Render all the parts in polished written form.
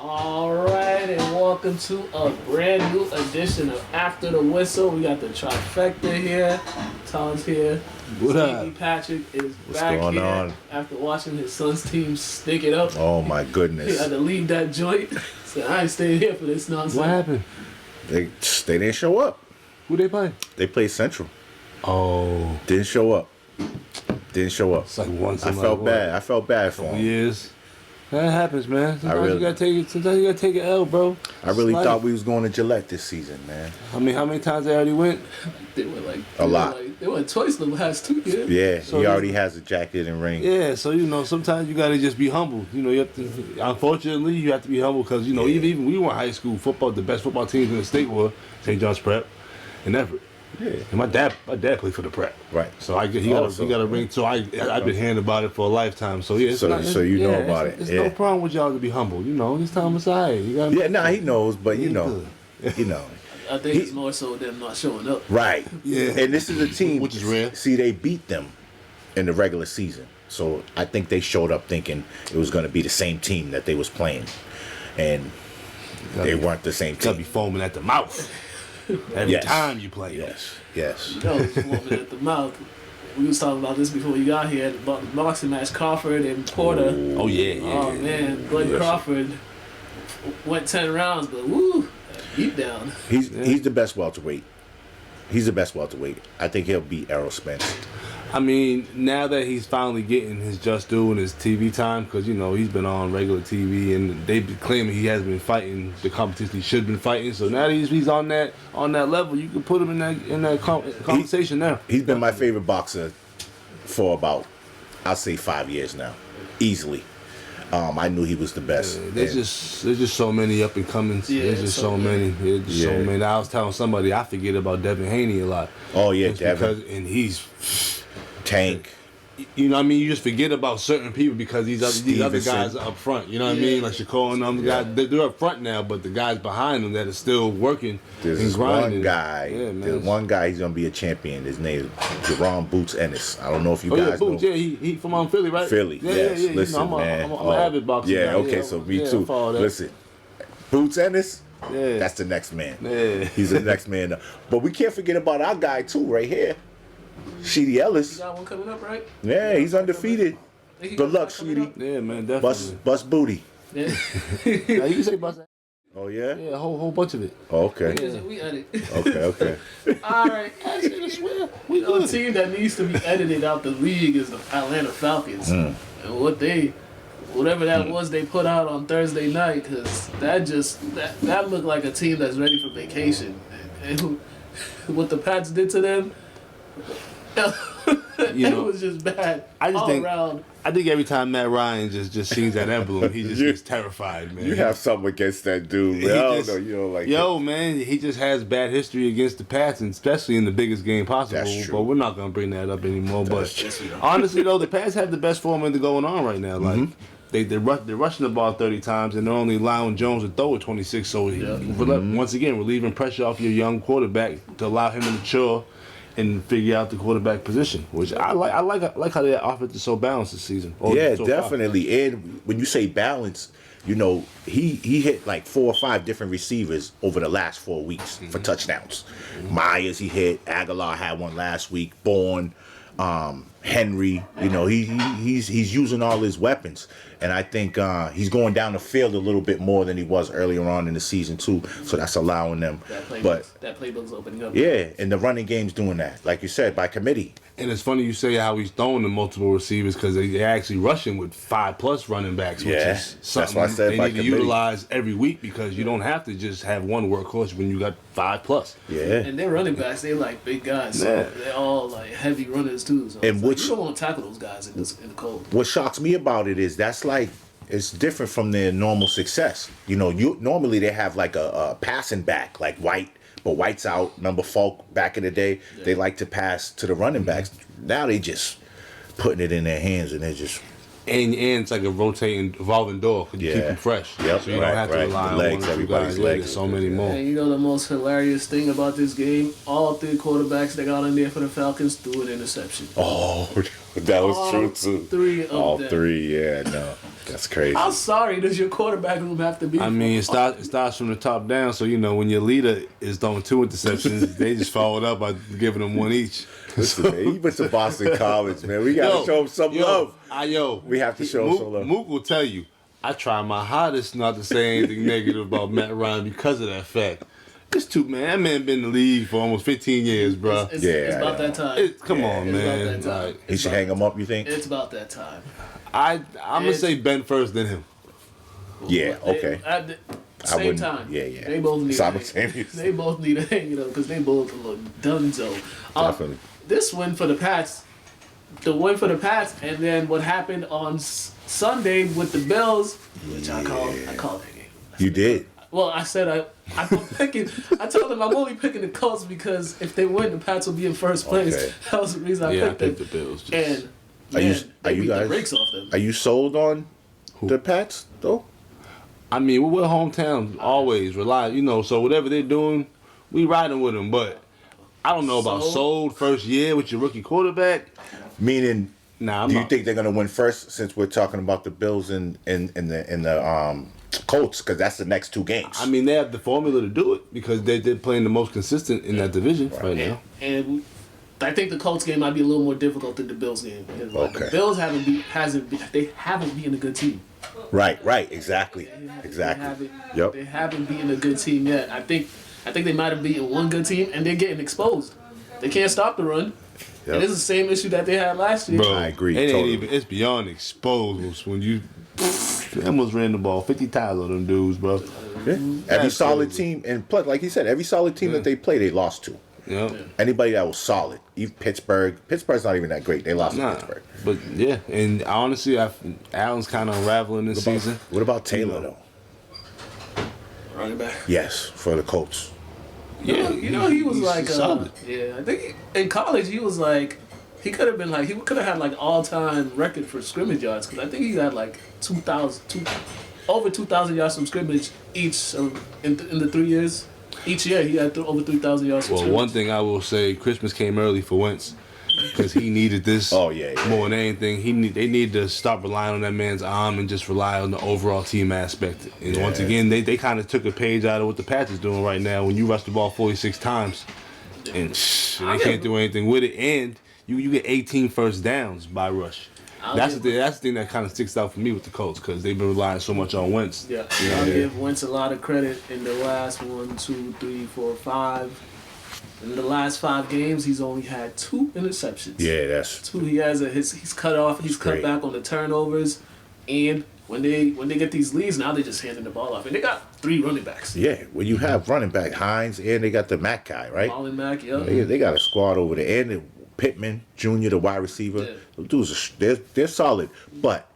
All right, and welcome to a brand new edition of After the Whistle. We got the trifecta here. Todd's here. What Stevie up? Patrick is What's back going here on? after watching his son's team stick it up. Oh my He goodness. had to leave that joint. So I ain't staying here for this nonsense. What happened? They didn't show up. Who they play? They played Central. Oh, Didn't show up. it's like once I in felt like, bad. I felt bad for What, him. years. That happens, man. Sometimes really- you gotta take it. Sometimes you gotta take an L, bro. I really It's life. thought we was going to Gillette this season, man. How many times they already went? They were like A lot. They went twice the last 2 years. Yeah, So he already has a jacket and ring. Yeah, so sometimes you gotta just be humble. You have to. Unfortunately, you have to be humble because even we were in high school football. The best football teams in the state were St. John's Prep and Everett. Yeah. And my dad played for the Prep. Right. So he got a ring. So I've been hearing about it for a lifetime. So yeah, So you know about it. It's Yeah. no problem with y'all to be humble. This time it's alright. Yeah, he knows, but you know. I think it's more so them not showing up. Right. Yeah. And this is a team, Which is rare. See, they beat them in the regular season. So I think they showed up thinking it was going to be the same team that they was playing. And they weren't the same Gotta be team. foaming at the mouth every Yes. time you play. Yes. Yo, woman at the mouth. We was talking about this before you got here. The boxing match, Crawford and Porter. Oh yeah. Oh man, Glenn Yes. Crawford went 10 rounds, but woo, beat down. He's the best welterweight. He's the best welterweight. I think he'll beat Errol Spence. I mean, now that he's finally getting his just due and his TV time, because he's been on regular TV and they've been claiming he has been fighting the competition he should have been fighting. So now that he's on that level, you can put him in that conversation now. He's been my favorite boxer for about, I'll say 5 years now, easily. I knew he was the best. There's just so many up and comings. Yeah, There's just so many. There's just so many. I was telling somebody I forget about Devin Haney a lot. Oh yeah, Just Devin. because, and he's. Tank. You know what I mean? You just forget about certain people because these other guys are up front. You know what I mean? Like Shakur and them guys, they're up front now, but the guys behind them that are still working There's and this grinding. one guy. Yeah, man. There's one guy. He's gonna be a champion. His name is Jerome Boots Ennis. I don't know if you guys Boots, know. yeah, he from Philly, right? Philly. Yeah, Yes. yeah, yeah. Listen, I'm man. an avid boxer. Yeah. guy. Okay. So me I too. follow that. Listen, Boots Ennis. Yeah. That's the next man. Yeah. He's the next man. But we can't forget about our guy too, right here, Sheedy You Ellis. got one coming up, right? Yeah, he's undefeated. Think he Good got luck, one coming Sheedy. Yeah, man, definitely. Bust booty. Yeah. Now, you can say bust. Oh yeah. Yeah, a whole bunch of it. Oh, okay. We edit. Okay. All right. I swear, we The team that needs to be edited out the league is the Atlanta Falcons. And whatever that was they put out on Thursday night, because that looked like a team that's ready for vacation. And what the Pats did to them, it was just bad. I just all think around. I think every time Matt Ryan just sees that emblem, he just gets terrified, man. You have something against that dude. Man. I don't know. You don't like that. Man, he just has bad history against the Pats, and especially in the biggest game possible. That's true. But we're not gonna bring that up anymore. That's But honestly, though, the Pats have the best form going on right now. Like they're rushing the ball 30 times, and they're only allowing Jones to throw it 26. So once again, relieving pressure off your young quarterback to allow him to mature and figure out the quarterback position, which I like how their offense is so balanced this season. Yeah, so far. definitely. And when you say balance, he hit like 4 or 5 different receivers over the last 4 weeks for touchdowns. Myers he hit. Aguilar had one last week. Bourne, Henry. He's using all his weapons, and I think he's going down the field a little bit more than he was earlier on in the season too. So that's allowing them. That playbook's opening up. Yeah, and the running game's doing that, like you said, by committee. And it's funny you say how he's throwing to multiple receivers because they're actually rushing with 5+ running backs, which Yeah, is that's something why I said they by need to committee. utilize every week because you don't have to just have one workhorse when you got 5+. Yeah. And their running backs, they're like big guys. So Yeah. they're all like heavy runners too. So And you don't want to tackle those guys in the cold. What shocks me about it is that's like it's different from their normal success. Normally they have like a passing back like White, but White's out. Remember Falk back in the day? Yeah. They like to pass to the running backs. Now they just putting it in their hands and they're just And it's like a revolving door because you keep them fresh. Yep, So you don't have to rely The on legs, one or two everybody's guys. legs. There's so many more. And the most hilarious thing about this game, all 3 quarterbacks that got in there for the Falcons threw an interception. Oh, that was All true too. 3 of All them. 3, yeah, no. That's crazy. How sorry does your quarterback room have to be? I mean, it starts from the top down. So when your leader is throwing 2 interceptions, they just followed up by giving them 1 each. Listen, man, he went to Boston College, man. We got to show him some love. We have to show him some love. Mook will tell you, I try my hardest not to say anything negative about Matt Ryan because of that fact. It's that man been in the league for almost 15 years, bro. It's about that time. Come on, man. It's about that time. He should hang him up, you think? It's about that time. I'm going to say Ben first, then him. Yeah, okay. Same time. Yeah. They both need They both need to hang it up because they both look dunzo. Definitely. This win for the Pats, and then what happened on Sunday with the Bills, which I called that game. You did? Well, I said I'm picking. I told them I'm only picking the Colts because if they win, the Pats will be in first place. Okay. That was the reason I picked the Bills. And Are you beat guys? the brakes off them. Are you sold on the Pats though? I mean, we're hometown always rely. So whatever they're doing, we riding with them. But I don't know about sold first year with your rookie quarterback. Meaning, do you think they're gonna win first? Since we're talking about the Bills and the Colts, because that's the next 2 games. I mean, they have the formula to do it because they're playing the most consistent in that division right now. And I think the Colts game might be a little more difficult than the Bills game. The Bills haven't been a good team. Right, exactly. They haven't beaten a good team yet. I think they might have beaten one good team, and they're getting exposed. They can't stop the run. Yep. And it's the same issue that they had last year. Bro, I agree. It's beyond exposed when you almost ran the ball 50 times on them dudes, bro. Yeah. Every solid team, and plus, like he said, every solid team that they play, they lost to. Yeah. Anybody that was solid, even Pittsburgh's not even that great. They lost to Pittsburgh. But yeah, and honestly, Allen's kind of unraveling this season. What about Taylor though? Running back. Yes, for the Colts. Yeah, he was like solid. I think in college he was like he could have had like all-time record for scrimmage yards because I think he had like over 2,000 yards from scrimmage each in the 3 years. Each year he had over 3,000 yards. Well, one thing I will say, Christmas came early for Wentz because he needed this. Oh yeah. More than anything, they need to stop relying on that man's arm and just rely on the overall team aspect. And once again, they kind of took a page out of what the Pats is doing right now. When you rush the ball 46 times, and they can't do anything with it, and you get 18 first downs by rush. That's the thing that kind of sticks out for me with the Colts because they've been relying so much on Wentz. Yeah, I'll give Wentz a lot of credit in the last 1, 2, 3, 4, 5. In the last 5 games, he's only had 2 interceptions. Yeah, that's 2. He has he's cut off. He's cut back on the turnovers, and when they get these leads, now they're just handing the ball off, and they got 3 running backs. Yeah, when you have running back Hines and they got the Malcahy, right? Malin Mack, yeah. They got a squad over there, and Pittman Jr., the wide receiver. Yeah. Those dudes they're solid, but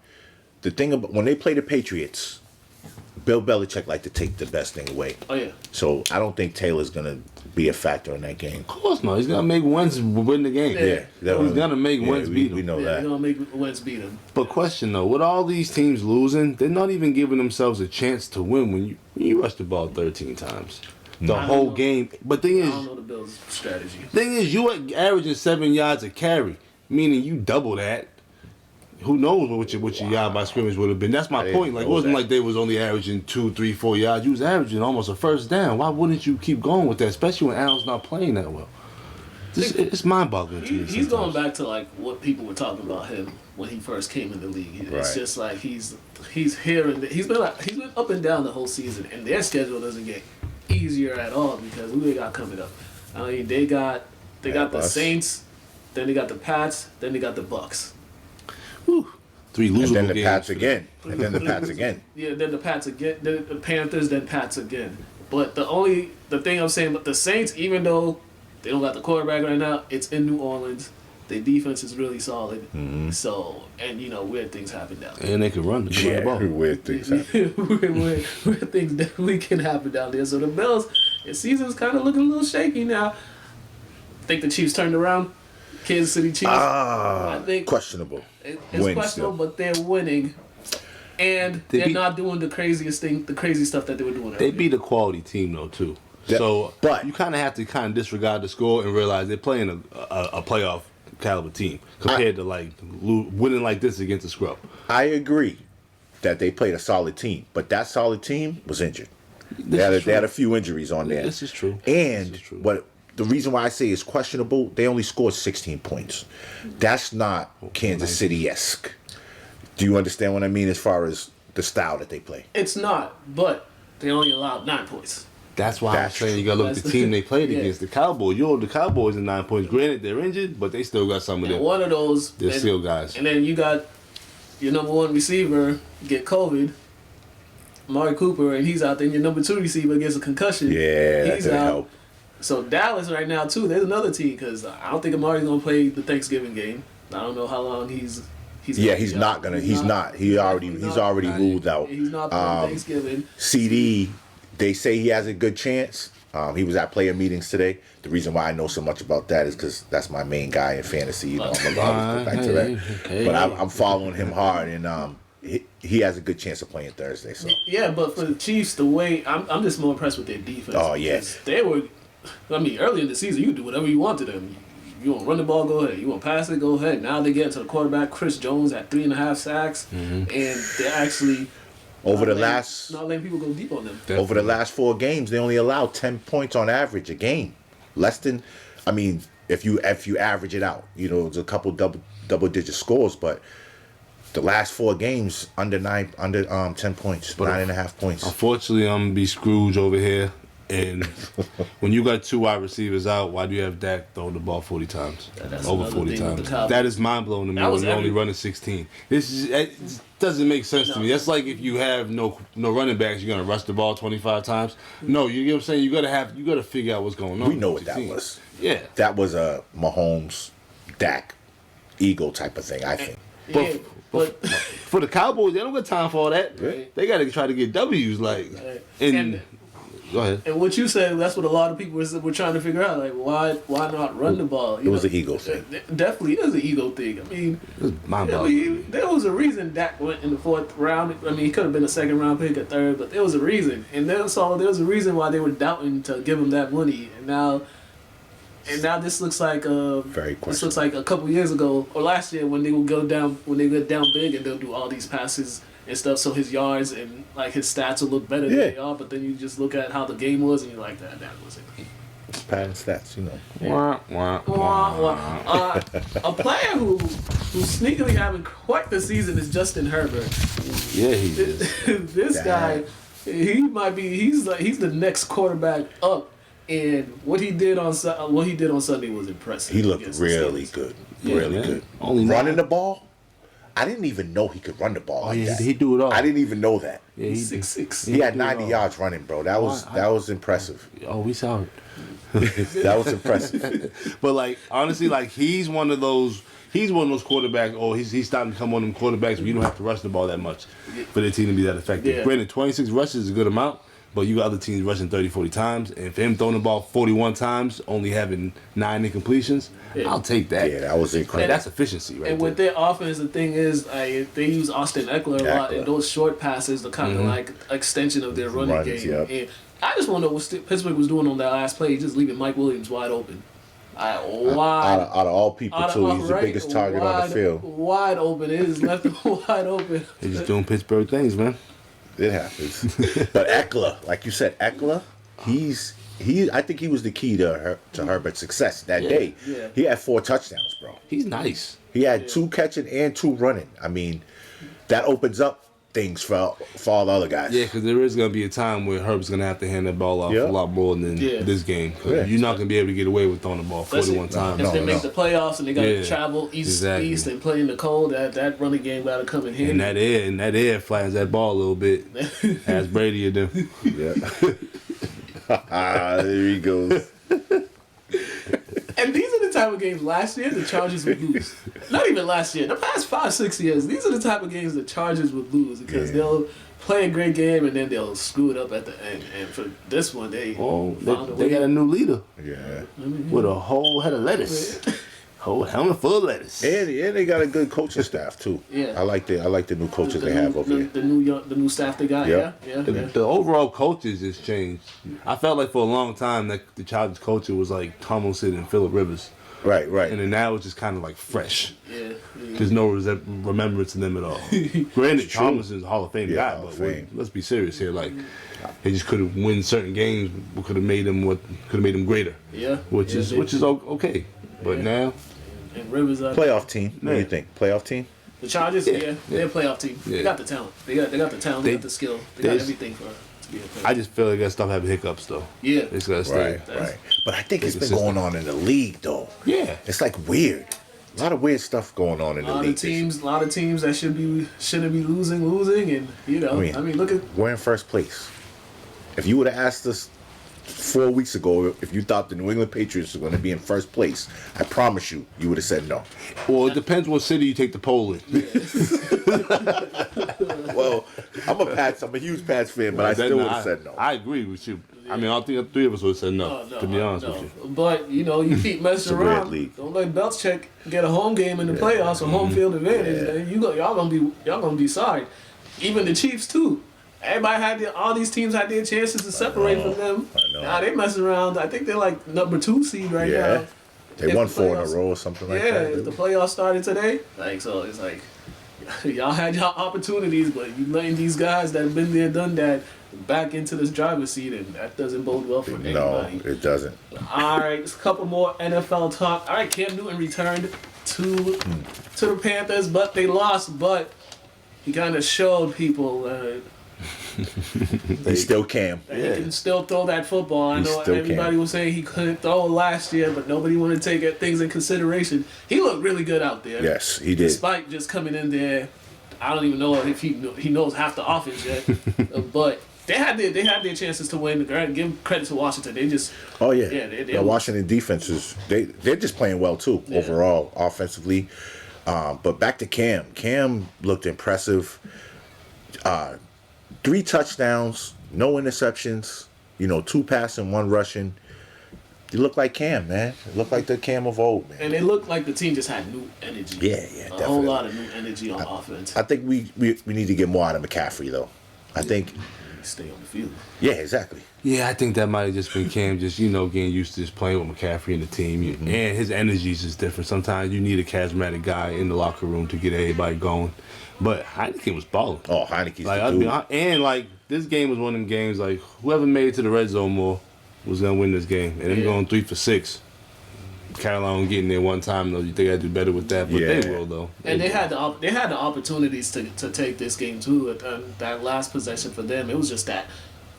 the thing about when they play the Patriots, Bill Belichick like to take the best thing away. Oh yeah. So I don't think Taylor's gonna be a factor in that game. Of course not. He's gonna make Wentz win the game. Yeah, he's gonna make Wentz beat him. We know Yeah, that. they're gonna make Wentz beat him. But question though, with all these teams losing, they're not even giving themselves a chance to win when you rush the ball 13 times. The whole game. But thing I is, don't know the Bills' strategy. thing is, you are averaging 7 yards a carry, meaning you double that. Who knows what your yard by scrimmage would have been? That's my point. Like it wasn't like they was only averaging 2, 3, 4 yards. You was averaging almost a first down. Why wouldn't you keep going with that, especially when Allen's not playing that well? It's mind-boggling to me. He's going back to like what people were talking about him when he first came in the league. It's just like he's here and he's been up and down the whole season, and their schedule doesn't get easier at all because who they got coming up? I mean, they got the Saints, then they got the Pats, then they got the Bucks. Whew. 3 losable games. And then the Pats again. And then the Pats again. Yeah, then the Pats again. Then the Panthers, then Pats again. But the thing I'm saying, but the Saints, even though they don't got the quarterback right now, it's in New Orleans. Their defense is really solid. Mm-hmm. So, and weird things happen down there. And they can run. Yeah, the ball. Weird things happen. weird things definitely can happen down there. So the Bills, their season's kind of looking a little shaky now. I think the Chiefs turned around. Kansas City Chiefs. I think questionable. It's questionable, but they're winning. And they're not doing the crazy stuff that they were doing earlier. They beat a quality team, though, too. So but you kind of have to disregard the score and realize they're playing a playoff caliber team compared to, winning like this against a scrub. I agree. that they played a solid team, but that solid team was injured. They had a few injuries on there. This is true. And what the reason why I say it's questionable, they only scored 16 points. That's not Kansas City-esque. Do you understand what I mean as far as the style that they play? It's not, but they only allowed 9 points. That's why I'm saying you gotta look at the team they played against. The Cowboys. The Cowboys in 9 points. Granted, they're injured, but they still got some of them. One of those, they're still guys. And then you got your number 1 receiver get COVID, Amari Cooper, and he's out there. And your number 2 receiver gets a concussion. Yeah, he's out. Help. So Dallas right now too. There's another team because I don't think Amari's gonna play the Thanksgiving game. I don't know how long he's. He's not gonna. He's not. He's already ruled out. He's not playing Thanksgiving. CD. They say he has a good chance. He was at player meetings today. The reason why I know so much about that is because that's my main guy in fantasy. I'm gonna go back to that. But I'm following him hard, and he has a good chance of playing Thursday. So yeah, but for the Chiefs, the way I'm just more impressed with their defense. Oh yes, they were. I mean, early in the season, you could do whatever you want to them. You want to run the ball, go ahead. You want to pass it, go ahead. Now they get to the quarterback, Chris Jones, at 3.5 sacks, and they're actually. Over the last, not letting people go deep on them. Definitely. Over the last 4 games, they only allowed 10 points on average a game. Less than, I mean, if you average it out, it's a couple double digit scores, but the last 4 games under 10 points, but 9.5 points. Unfortunately, I'm gonna be Scrooge over here. And when you got 2 wide receivers out, why do you have Dak throw the ball 40 times? Over 40 times. That is mind blowing to me when you're only running 16. It doesn't make sense to me. That's like if you have no running backs, you're gonna rush the ball 25 times. No, you get what I'm saying? You gotta figure out what's going on. We know what that was. Yeah. That was a Mahomes, Dak, ego type of thing, I think. But for the Cowboys, they don't got time for all that. Right. They gotta try to get W's and go ahead. And what you said, that's what a lot of people were trying to figure out. Like, why not run the ball? It was an ego thing. Definitely is an ego thing. I mean, there was a reason Dak went in the 4th round. I mean, he could have been a 2nd round pick, a 3rd, but there was a reason. And there was a reason why they were doubting to give him that money. And now this looks like this looks like a couple years ago or last year when they would go down big and they'll do all these passes and stuff, so his yards and like his stats will look better than they are. But then you just look at how the game was, and you're like, that wasn't. Padding stats, A player who sneakily having quite the season is Justin Herbert. Yeah, he is. This guy, he's the next quarterback up, and what he did on Sunday was impressive. He looked really good, really good. Only running the ball. I didn't even know he could run the ball. Oh, yeah, he do it all. I didn't even know that. Yeah, he's 6'6". He had 90 yards running, bro. That was impressive. Oh, we saw it. That was impressive. But honestly, he's one of those quarterbacks, or he's starting to come on them quarterbacks where you don't have to rush the ball that much for their team to be that effective. Yeah. Granted, 26 rushes is a good amount, but you got other teams rushing 30, 40 times, and for him throwing the ball 41 times, only having 9 incompletions, I'll take that. Yeah, that was incredible. That's efficiency right there. And with their offense, the thing is, they use Austin Eckler a lot, and those short passes, the kind of like extension of their running game. Yep. And I just wonder what Pittsburgh was doing on that last play, just leaving Mike Williams wide open. Out of all people, too, he's the biggest target on the field. Wide open. It is left wide open. They're just doing Pittsburgh things, man. It happens. But Eckler, like you said, I think he was the key to Herbert's success that day. Yeah. He had 4 touchdowns, bro. He's nice. He had 2 catching and 2 running. I mean, that opens up things for all the other guys. Yeah, because there is going to be a time where Herbert's going to have to hand the ball off a lot more than this game. You're not going to be able to get away with throwing the ball 41 times. If they make the playoffs and they got to travel east and play in the cold, that running game got to come in handy. And that air flattens that ball a little bit. As Brady would do. Yeah. There he goes. And these are the type of games last year the Chargers would lose. Not even last year. The past 5-6 years, these are the type of games the Chargers would lose because they'll play a great game and then they'll screw it up at the end. And for this one, they got a new leader. Yeah. With a whole head of lettuce. Whole helmet full of lettuce. And they got a good coaching staff too. Yeah. I like the new coaches they have over here. The new staff they got. Yep. Yeah. The overall coaches has changed. I felt like for a long time that the Chargers culture was like Tomlinson and Phillip Rivers, Right. And then now it's just kind of like fresh. Yeah. There's no remembrance in them at all. Granted, Thomas is a Hall of Fame guy, Hall of but Fame. let's be serious here. Like, they just could have win certain games. Could have made them greater. Yeah. Which is okay. But now, and Rivers up. Playoff team. What do you Yeah. think? Playoff team? The Chargers, they're a playoff team. Yeah. They got the talent. They got the talent. They got the skill. They got there's- everything to be a playoff. I just feel like they got to stop having hiccups though. Yeah. It's got to stay. Right. But I think it's been consistent. going on in the league though. Yeah. It's like weird. A lot of weird stuff going on in the league. A lot of teams that shouldn't be losing, and I mean, look at We're in first place. If you would have asked us 4 weeks ago if you thought the New England Patriots were going to be in first place, I promise you would have said no. Well, it depends what city you take the poll in. Well, I'm a huge Pats fan, but I still would have said no. I agree with you. I mean, I think 3 of us would have said no. To be honest with you. But you keep messing a weird around. league. Don't let Belichick get a home game in the playoffs or home field advantage. And y'all gonna be sorry. Even the Chiefs too. Everybody all these teams had their chances to separate from them. I know. Now they messing around. I think they're like number 2 seed right now. They If won the 4 in a playoffs- row or something like Yeah, that. if the playoffs started today, so it's like y'all had y'all opportunities, but you letting these guys that have been there, done that, back into this driver's seat, and that doesn't bode well for No, anybody. it doesn't. All right, just a couple more NFL talk. All right, Cam Newton returned to the Panthers, but they lost. But he kind of showed people They still can. that he can still throw that football. I He know still everybody can. was saying he couldn't throw last year, but nobody wanted to take things in consideration. He looked really good out there. Yes, he did. Despite just coming in there, I don't even know if he knows half the offense yet. But they had their chances to win. Give credit to Washington. They just Oh yeah, they the Washington defense they're just playing well too overall offensively. But back to Cam. Cam looked impressive. 3 touchdowns, no interceptions. 2 passing, 1 rushing. You look like Cam, man. You look like the Cam of old, man. And it looked like the team just had new energy. Yeah, a definitely. whole lot of new energy on offense. I think we need to get more out of McCaffrey though. I think. Stay on the field. Yeah, exactly. Yeah, I think that might have just been Cam just, getting used to just playing with McCaffrey and the team. And his energy is just different. Sometimes you need a charismatic guy in the locker room to get everybody going. But Heineken was balling. Oh, Heineke's Like, the dude. and this game was one of them games, like, whoever made it to the red zone more was going to win this game. And them going 3 for 6. Carolina getting there one time, though. You think I'd do better with that, but they will, though. And they had the opportunities to take this game too. That last possession for them, it was just that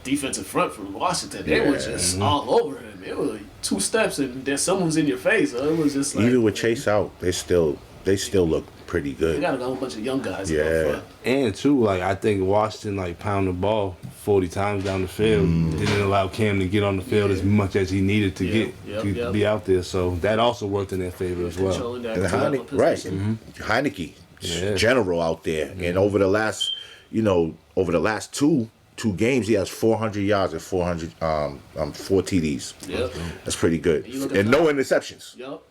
defensive front for Washington. They were just all over him. It was 2 steps and then someone's in your face. So it was just like Even with Chase out, they still look pretty they good. got a whole bunch of young guys Yeah. up front. And too, I think Washington pounded the ball 40 times down the field. Didn't allow Cam to get on the field as much as he needed to be out there. So that also worked in their favor as well. Controlling that And clever position. Heineke, Yeah. general out there, and over the last, two games, he has 400 yards and 4 TDs. Yep. That's pretty good, you look at and no interceptions. Yep.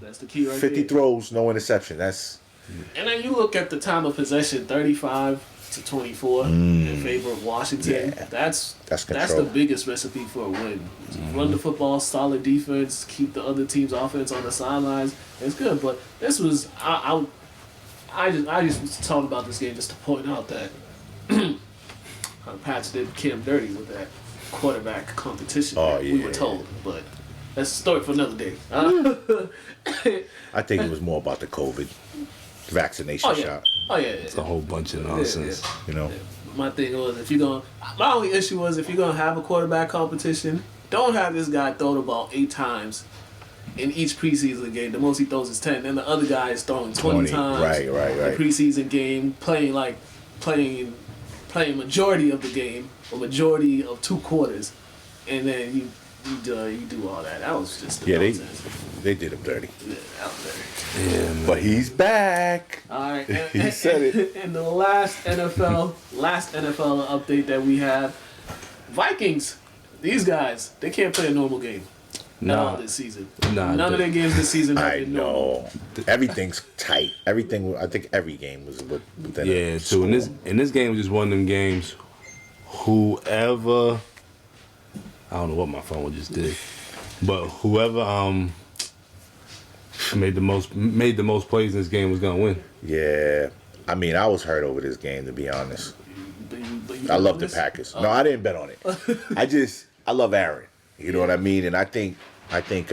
That's the key right 50 there. throws, no interception. That's And then you look at the time of possession, 35-24 in favor of Washington. Yeah. That's control. the biggest recipe for a win. Run the football, solid defense, keep the other team's offense on the sidelines. It's good, but this was I just was talking about this game just to point out that how the Pats did Cam dirty with that quarterback competition. Oh, we yeah. were told, but that's a story for another day. I think it was more about the COVID vaccination shot. Oh yeah. It's a whole bunch of nonsense. My thing was my only issue was if you're gonna have a quarterback competition, don't have this guy throw the ball 8 times in each preseason game. The most he throws is 10, and the other guy is throwing 20 times. Right. In the preseason game, playing majority of the game, or majority of 2 quarters, and then you do all that. That was just nonsense. They did him dirty. Yeah, that was dirty. Yeah, man. But he's back. All right. He said it. And the last NFL update that we have, Vikings. These guys, they can't play a normal game. Nah. This season. Nah, None of their games this season have I been normal. know. Everything's tight. Everything. I think every game was within. Yeah, too. And this game was just one of them games. Whoever, I don't know what my phone just did, but whoever made the most plays in this game was gonna win. Yeah. I mean, I was hurt over this game, to be honest. I love the Packers. No, I didn't bet on it. I love Aaron. You know what I mean? And I think he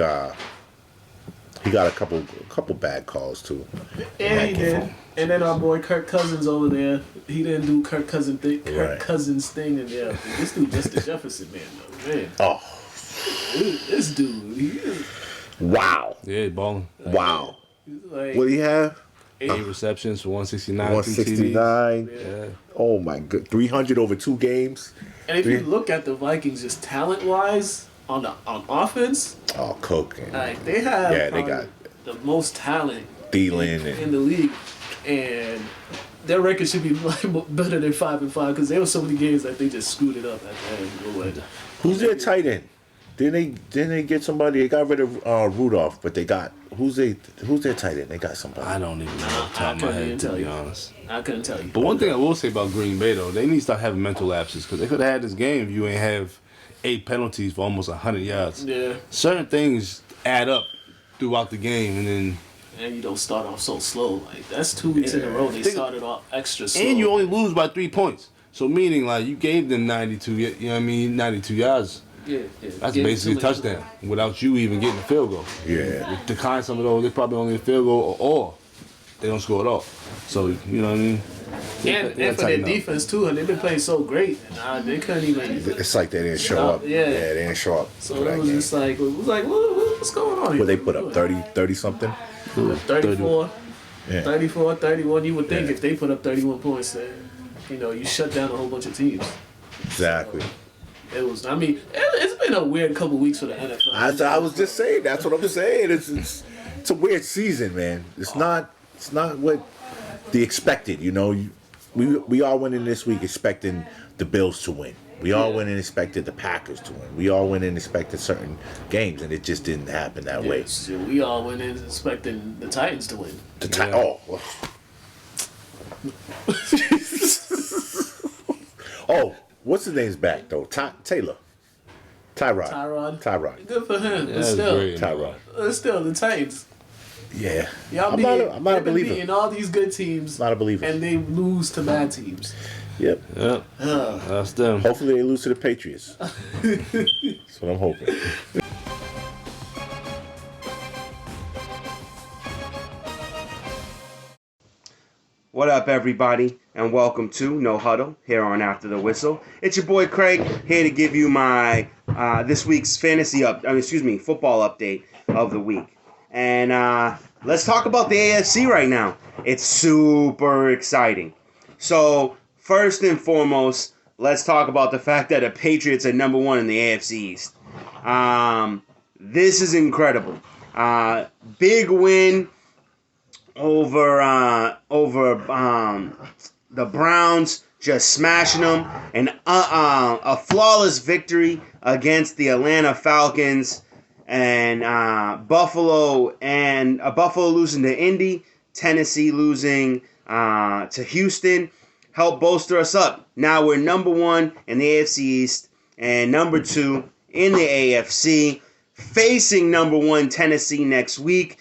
got a couple bad calls too. And he did. And then our boy Kirk Cousins over there, he didn't do Kirk Cousins thing in there. This dude Justin Jefferson, man. Oh, this dude, he is. Wow. Yeah, balling. Wow. Like, What do you have? 8 receptions for 169. 169. Yeah. Oh my god, 300 over 2 games. And if you look at the Vikings, just talent wise on offense, Cook. like they have they got the most talent Thielen in the league, and their record should be like better than 5-5 because there were so many games that they just screwed it up at the end. Who's their tight end? Didn't they get somebody? They got rid of Rudolph, but they got who's their tight end? They got somebody. I don't even know off the top of my head, to be honest. I couldn't tell you. But one thing I will say about Green Bay, though, they need to start having mental lapses because they could have had this game if you ain't have 8 penalties for almost 100 yards. Yeah. Certain things add up throughout the game, and then. And you don't start off so slow. Like that's 2 weeks in a row they started off extra slow. And you only lose by 3 points. So meaning like you gave them 92, you know what I mean, 92 yards. Yeah. That's basically a touchdown without you even getting a field goal. Yeah. Decline some of those, they probably only a field goal or they don't score at all. So you know what I mean. And for their defense too, and they've been playing so great. They couldn't even. It's like they didn't show up. Yeah, they didn't show up. So it was just like what's going on here? Well, they put up 30 something. 34, Yeah. 34, 31. You would think if they put up 31 points, then you shut down a whole bunch of teams. Exactly. It was. I mean, it's been a weird couple weeks for the NFL. I was just saying. That's what I'm saying. It's a weird season, man. It's not what the expected. We all went in this week expecting the Bills to win. We all went and expected the Packers to win. We all went and expected certain games, and it just didn't happen that way. So we all went in expecting the Titans to win. Oh, what's his name's back though? Tyrod. Good for him. But still, Tyrod. Still the Titans. Yeah. I'm not a believer. Beating all these good teams. Not a believer. And they lose to bad teams. Yep. That's them. Hopefully they lose to the Patriots. That's what I'm hoping. What up, everybody, and welcome to No Huddle here on After the Whistle. It's your boy Craig here to give you my this week's football update of the week. And let's talk about the AFC right now. It's super exciting. So first and foremost, let's talk about the fact that the Patriots are number 1 in the AFC East. This is incredible. Big win over the Browns, just smashing them, and a flawless victory against the Atlanta Falcons, and Buffalo losing to Indy, Tennessee losing to Houston, helped bolster us up. Now we're number 1 in the AFC East and number 2 in the AFC, facing number 1 Tennessee next week.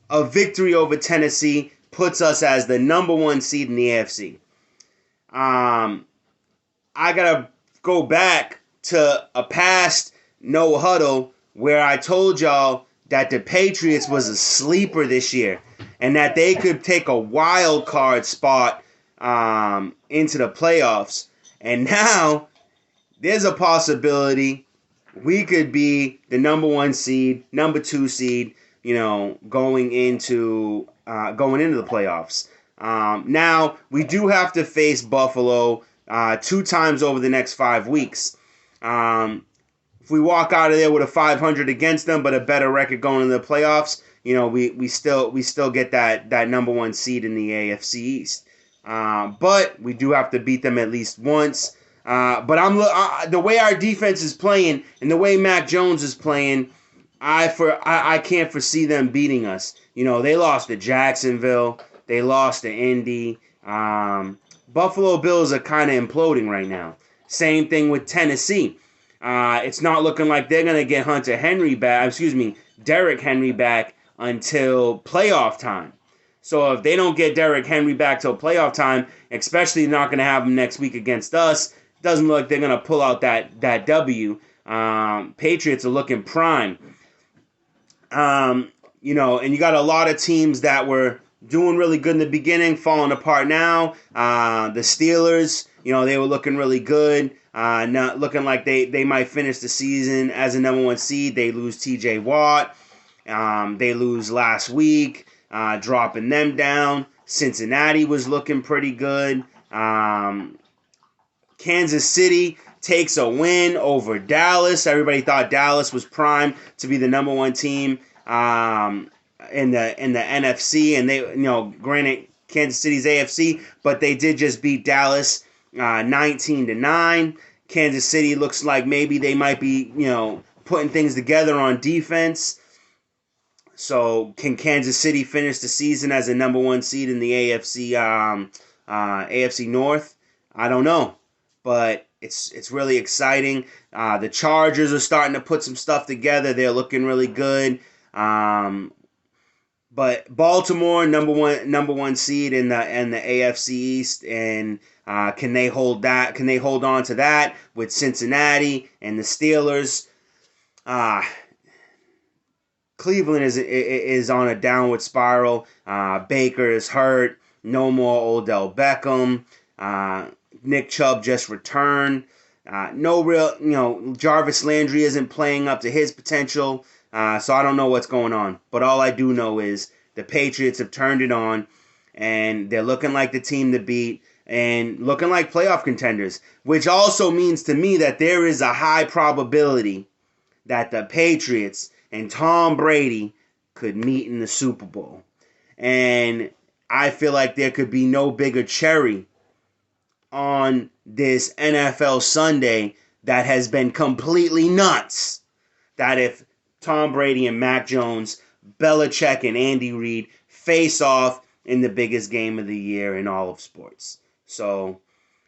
A victory over Tennessee puts us as the number 1 seed in the AFC. I gotta go back to a past No Huddle where I told y'all that the Patriots was a sleeper this year and that they could take a wild card spot into the playoffs. And now there's a possibility we could be the number 1 seed, number 2 seed, going into the playoffs. Now, we do have to face Buffalo 2 times over the next 5 weeks. If we walk out of there with a 500 against them, but a better record going into the playoffs, we still get that number 1 seed in the AFC East. But we do have to beat them at least once. But the way our defense is playing and the way Mac Jones is playing, I can't foresee them beating us. They lost to Jacksonville. They lost to Indy. Buffalo Bills are kind of imploding right now. Same thing with Tennessee. It's not looking like they're going to get Derrick Henry back until playoff time. So if they don't get Derrick Henry back till playoff time, especially not going to have him next week against us, doesn't look like they're going to pull out that W. Patriots are looking prime. And you got a lot of teams that were doing really good in the beginning, falling apart now. The Steelers, they were looking really good. Not looking like they might finish the season as a number 1 seed. They lose T.J. Watt. They lose last week, dropping them down. Cincinnati was looking pretty good. Kansas City takes a win over Dallas. Everybody thought Dallas was primed to be the number 1 team in the NFC, and they, granted Kansas City's AFC, but they did just beat Dallas 19-9. Kansas City looks like maybe they might be, putting things together on defense. So can Kansas City finish the season as a number 1 seed in the AFC North? I don't know, but it's really exciting. The Chargers are starting to put some stuff together. They're looking really good. But Baltimore, number one seed in the AFC East, and can they hold that? Can they hold on to that with Cincinnati and the Steelers? Cleveland is on a downward spiral. Baker is hurt. No more Odell Beckham. Nick Chubb just returned. No real, Jarvis Landry isn't playing up to his potential. So I don't know what's going on. But all I do know is the Patriots have turned it on, and they're looking like the team to beat and looking like playoff contenders, which also means to me that there is a high probability that the Patriots and Tom Brady could meet in the Super Bowl. And I feel like there could be no bigger cherry on this NFL Sunday that has been completely nuts. That if Tom Brady and Mac Jones, Belichick and Andy Reid face off in the biggest game of the year in all of sports. So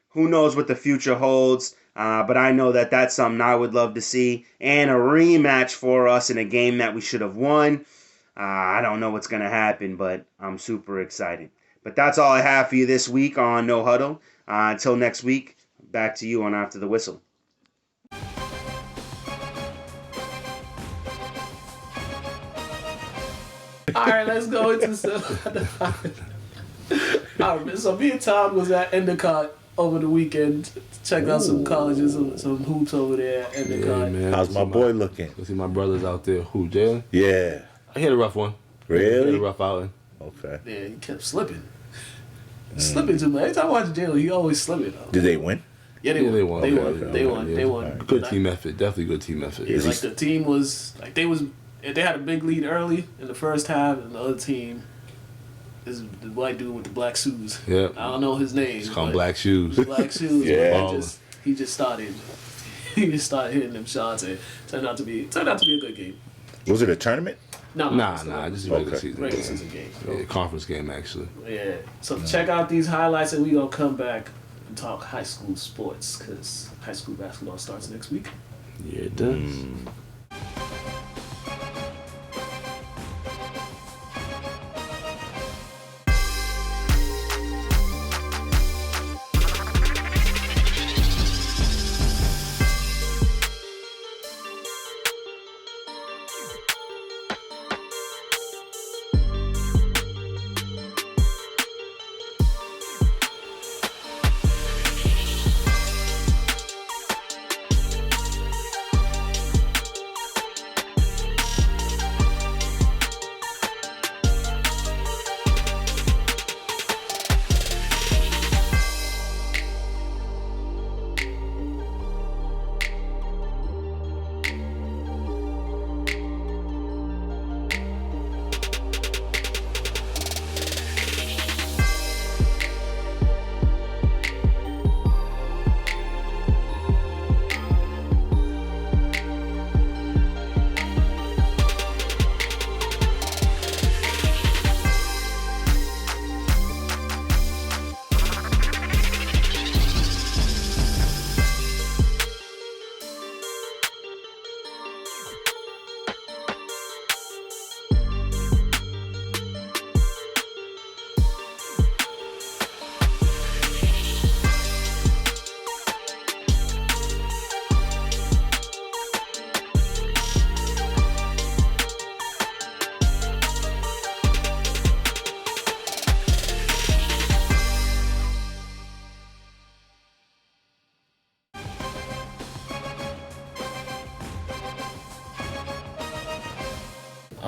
who knows what the future holds, but I know that that's something I would love to see, and a rematch for us in a game that we should have won. I don't know what's going to happen, but I'm super excited. But that's all I have for you this week on No Huddle. Until next week, back to you on After the Whistle. All right, let's go into some. All right, so me and Todd was at Endicott over the weekend. Checked out some colleges, some hoops over there at Endicott. Yeah, man. How's my boy looking? Go see my brothers out there. Who, Jalen? Yeah. I hit a rough one. Really? Hit a rough outing. Okay. Yeah, he kept slipping. Slipping too much. Every time I watch Jalen, he always slipping. Did they win? Yeah, they won. They won. They won. Right. Good team effort. Definitely good team effort. Yeah, like the team was like they had a big lead early in the first half, and the other team is the white dude with the black shoes. Yeah. I don't know his name. It's called Black Shoes. Black shoes. Yeah. He just started hitting them shots, and turned out to be a good game. Was it a tournament? No, Nah. Just a regular season. Regular season game. Yeah, conference game actually. Yeah. So check out these highlights, and we gonna come back and talk high school sports, because high school basketball starts next week. Yeah, it does.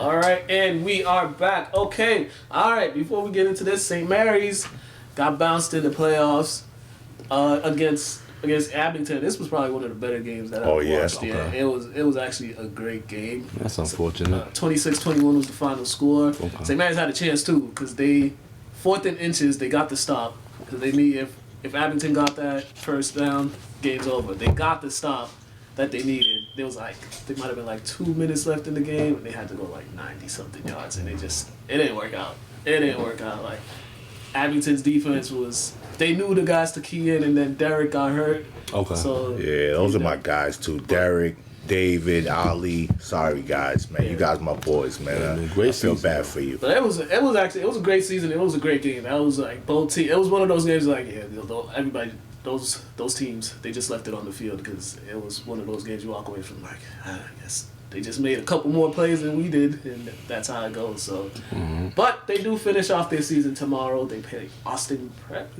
All right, and we are back. Okay, all right. Before we get into this, St. Mary's got bounced in the playoffs against Abington. This was probably one of the better games that I watched. Okay. Yeah, it was actually a great game. That's unfortunate. 26-21 was the final score. Okay. St. Mary's had a chance too because they 4th and inches. They got the stop because they need if Abington got that first down, game's over. They got the stop that they needed. There might have been like 2 minutes left in the game, and they had to go like 90-something yards, and it didn't work out. It didn't work out. Like Abington's defense they knew the guys to key in, and then Derek got hurt. Okay. So Yeah, those are my guys too. Derek, David, Ali. Sorry guys, man. You guys my boys, man. Great I feel season. bad for you. But it was a great season. It was a great game. That was like both teams. It was one of those games like everybody. Those teams, they just left it on the field because it was one of those games you walk away from like, I guess they just made a couple more plays than we did, and that's how it goes. So, But they do finish off their season tomorrow. They play Austin Prep.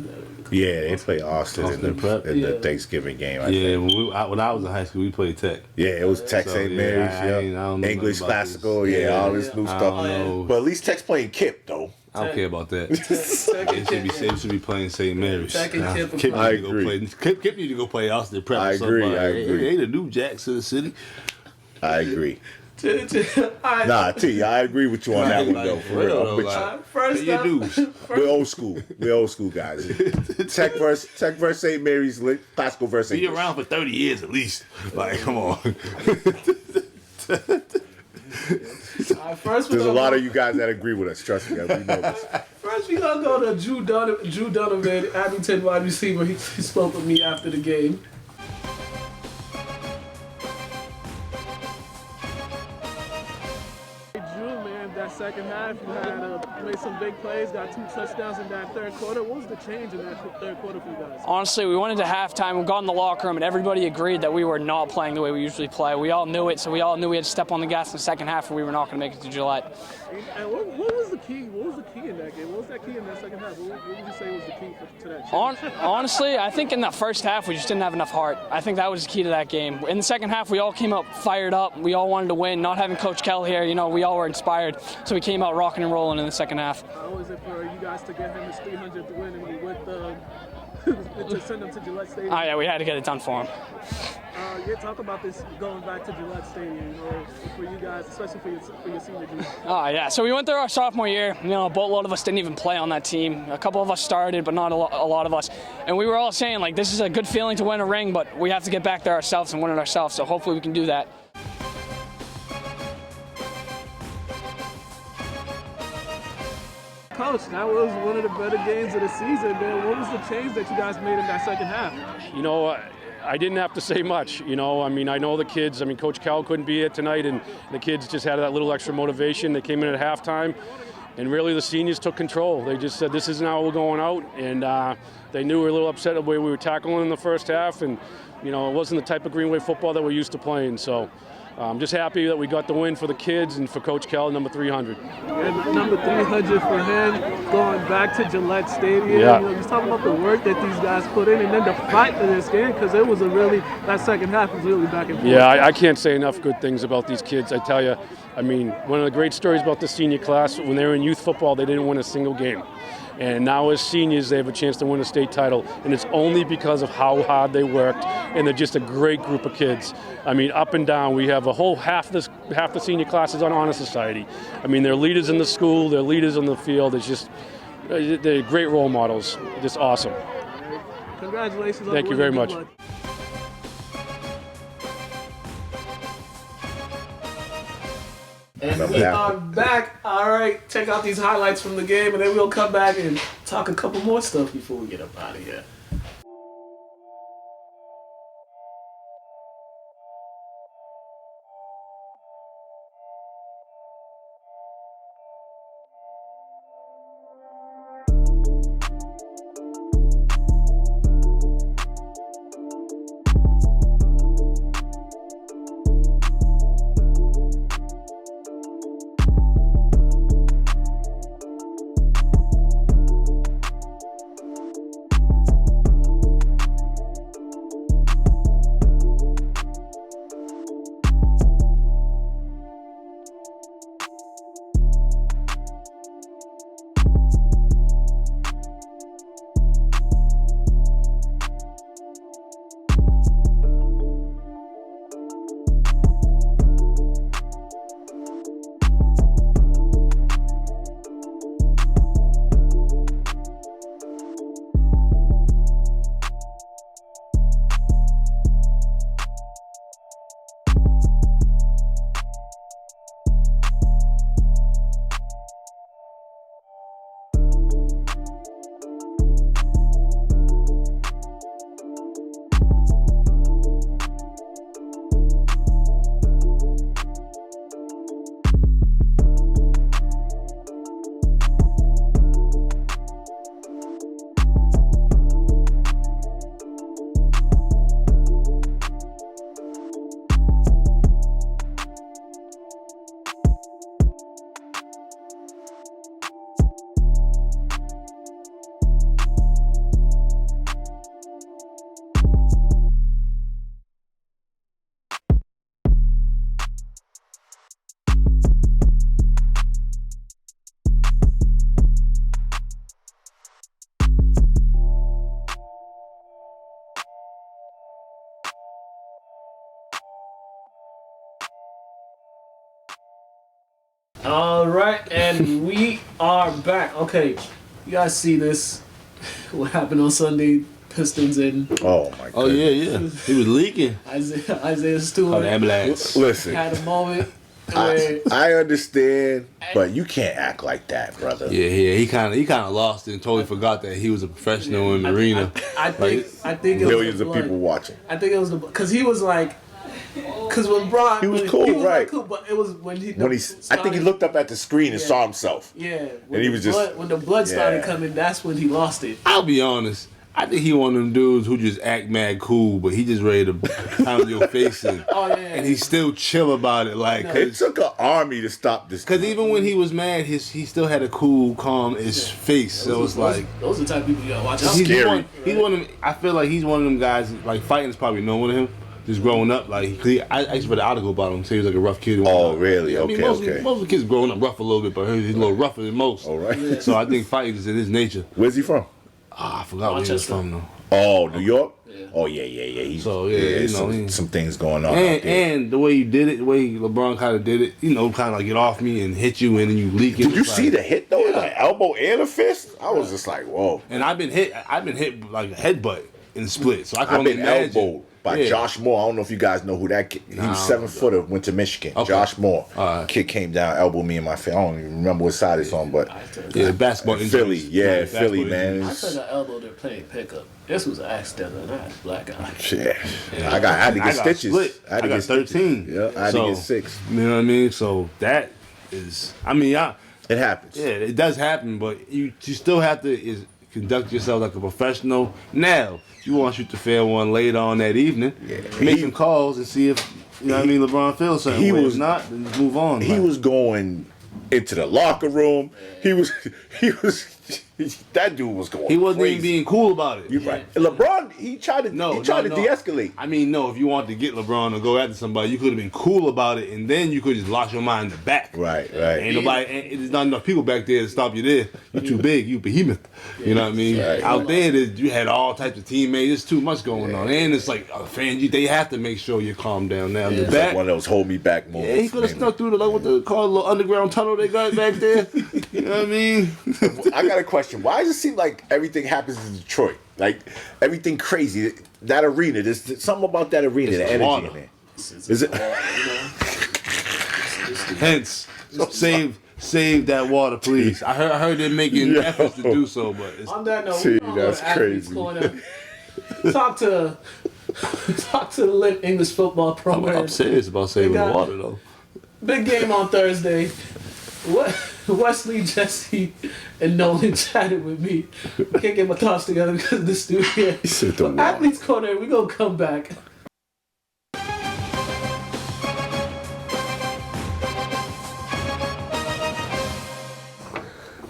Yeah, they play Austin in the Thanksgiving game. I think. When I was in high school, we played Tech. Yeah, it was Tech St. Mary's. I don't know English nothing about classical. this. All this new I stuff. don't know. But at least Tech's playing Kip though. I don't care about that. They should be playing St. Mary's. Tech and Kip. Kip I need to go agree. play. Kip need to go play Austin Prep. I or agree, somebody. I agree. They the new Jacks of the city. I agree. Alright. Nah, T, I agree with you on that one though. For real. I'm with you. First Pay your up, dues. We're old school. We're old school guys. Tech versus St. Mary's, classical versus Be English. around for 30 years at least. Like, come on. first There's a lot of you guys that agree with us. Trust me, we know this. First, we gonna go to Drew Donovan, Abington wide receiver. He spoke with me after the game. That second half, you made some big plays, got 2 touchdowns in that third quarter. What was the change in that third quarter for you guys? Honestly, we went into halftime, we got in the locker room, and everybody agreed that we were not playing the way we usually play. We all knew it, so we all knew we had to step on the gas in the second half, or we were not going to make it to Gillette. And what was the key? What was the key in that game? What was that key in that second half? What would you say was the key to that change? Honestly, I think in the first half, we just didn't have enough heart. I think that was the key to that game. In the second half, we all came out fired up. We all wanted to win. Not having Coach Kell here, we all were inspired. So we came out rocking and rolling in the second half. How was it for you guys to get him his 300th win and with to send him to Gillette Stadium? Oh, yeah, we had to get it done for him. Talk about this going back to Gillette Stadium, for you guys, especially for your senior year. Oh, yeah. So we went there our sophomore year. A boatload of us didn't even play on that team. A couple of us started, but not a lot of us. And we were all saying, this is a good feeling to win a ring, but we have to get back there ourselves and win it ourselves. So hopefully we can do that. Coach, that was one of the better games of the season, man. What was the change that you guys made in that second half? I didn't have to say much. I know the kids. Coach Cal couldn't be here tonight, and the kids just had that little extra motivation. They came in at halftime, and really the seniors took control. They just said, this isn't how we're going out, and they knew we were a little upset at the way we were tackling in the first half, and, it wasn't the type of Greenway football that we're used to playing. So I'm just happy that we got the win for the kids and for Coach Kell, number 300. And number 300 for him, going back to Gillette Stadium. Yeah. He's talking about the work that these guys put in and then the fight for this game, because it was that second half was really back and forth. Yeah, I can't say enough good things about these kids. I tell you, one of the great stories about the senior class, when they were in youth football, they didn't win a single game. And now as seniors, they have a chance to win a state title. And it's only because of how hard they worked. And they're just a great group of kids. Up and down, we have a whole half the senior classes on Honor Society. They're leaders in the school, they're leaders on the field. It's just, they're great role models. Just awesome. Congratulations. Thank you very much. And we are back. All right, check out these highlights from the game, and then we'll come back and talk a couple more stuff before we get up out of here. All right, and we are back. Okay, you guys see this? What happened on Sunday? Pistons and Oh my god. Oh yeah. He was leaking. Isaiah Oh, Stewart the ambulance. Listen, had a moment where I understand, but you can't act like that, brother. Yeah. He kind of lost it and totally forgot that he was a professional in the arena. I think it was Millions the of blood. people watching. I think it was because he was like, because when Bron He was cool, he was right? Like cool, but it was when he I think he looked up at the screen and Yeah. saw himself. Yeah, And he was just when the blood started Yeah. coming, that's when he lost it. I'll be honest. I think he one of them dudes who just act mad cool, but he just ready to pound your face in. Oh yeah, And he's still chill about it. Like, It took an army to stop this. because even when he was mad, he still had a cool, calm-ish face. So it's like those are the type of people you gotta watch out. he's scary. one of them. I feel like he's one of them guys. Like fighting is probably known to him. Just growing up, like I used to read an article about him. Say he was like a rough kid. Oh, really? I mean, Okay, most, okay. most of the kids growing up rough a little bit, but he's a little rougher than most. All right. So I think fighting is in his nature. Where's he from? I forgot where he was Rochester. from though. Oh, New York? Yeah. Oh, yeah. He's, So, yeah, you know, some things going on out there. And the way you did it, the way LeBron kind of did it, kind of like get off me and hit you, and then you leak it. Did you It's see like- the hit, though? The elbow and a fist? I was just like, whoa. And I've been hit like a headbutt in the split. So I can I've only been imagine. elbowed by Yeah. Josh Moore. I don't know if you guys know who that kid. He Nah, was I 7-footer, went to Michigan. Okay. Josh Moore. Alright. Kid came down, elbowed me in my face. I don't even remember what side it's on, but Yeah, basketball Philly. injuries. Yeah, Basketball Philly, man. injuries. I took an elbow. They're playing pickup. This was an accident, not a black guy. Shit. I had to get stitches. Split. I had to got get stitches. 13. Yeah, I had to get 6. You know what I mean? So that is, It happens. yeah, it does happen, but you still have to conduct yourself like a professional. Now, if you want to shoot the fair one later on that evening, make some calls and see if, LeBron feels something. he If was- not, then just move on. He was going into the locker room. He was that dude was going He wasn't crazy. even being cool about it. You're right. And LeBron, he tried to de-escalate. I mean, no, if you wanted to get LeBron to go after somebody, you could have been cool about it, and then you could just lock your mind in the back. Right. Ain't there's not enough people back there to stop you there. You too big, you behemoth. You know what I mean? Right. Out there, you had all types of teammates. There's too much going on. And it's like, fans, they have to make sure you calm down now. The It's back, like one of those hold me back moments. yeah, he could have snuck through what they call a little underground tunnel they got back there. You know what I mean? I got a question. Why does it seem like everything happens in Detroit? Like everything crazy. That arena, there's something about that arena, It's the the energy water. in there. Is it? Hence, save that water, please. I heard they're making efforts to do so, but it's, On that note, See, we're gonna go that's to Athletes crazy. Corner. talk to the Lynn English football program. I'm serious about saving the got- water though. Big game on Thursday. Wesley, Jesse, and Nolan chatted with me. Can't get my thoughts together because of the studio. said the But wow. Athletes Corner, we gonna come back.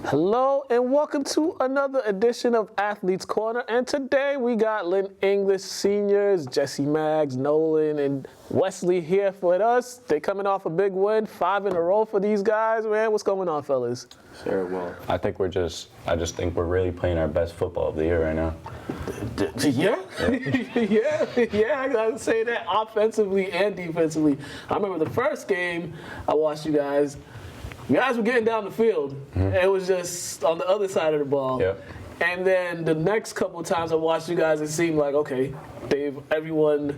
Hello and welcome to another edition of Athletes Corner. And today we got Lynn English seniors, Jesse Maggs, Nolan, and Wesley here with us. They coming off a big win, 5 in a row for these guys, man. What's going on, fellas? Sure, well, I just think we're really playing our best football of the year right now. Yeah, I gotta say that offensively and defensively. I remember the first game I watched you guys were getting down the field. And it was just on the other side of the ball. Yep. And then the next couple of times I watched you guys, it seemed like, okay, everyone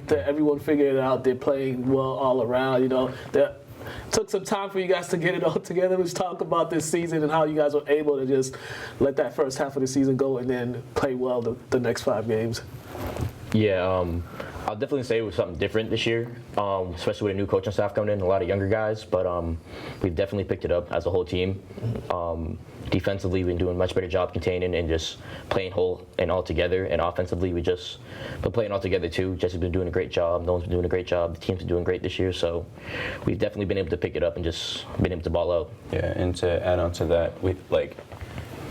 figured it out. They're playing well all around, That took some time for you guys to get it all together. Let's talk about this season and how you guys were able to just let that first half of the season go and then play well the next 5 games. Yeah, I'll definitely say it was something different this year, especially with a new coaching staff coming in, a lot of younger guys, but we've definitely picked it up as a whole team. Defensively, we've been doing a much better job containing and just playing whole and all together, and offensively, we just been playing all together too. Jesse's been doing a great job, Nolan's been doing a great job, the team's been doing great this year, so we've definitely been able to pick it up and just been able to ball out. Yeah, and to add on to that,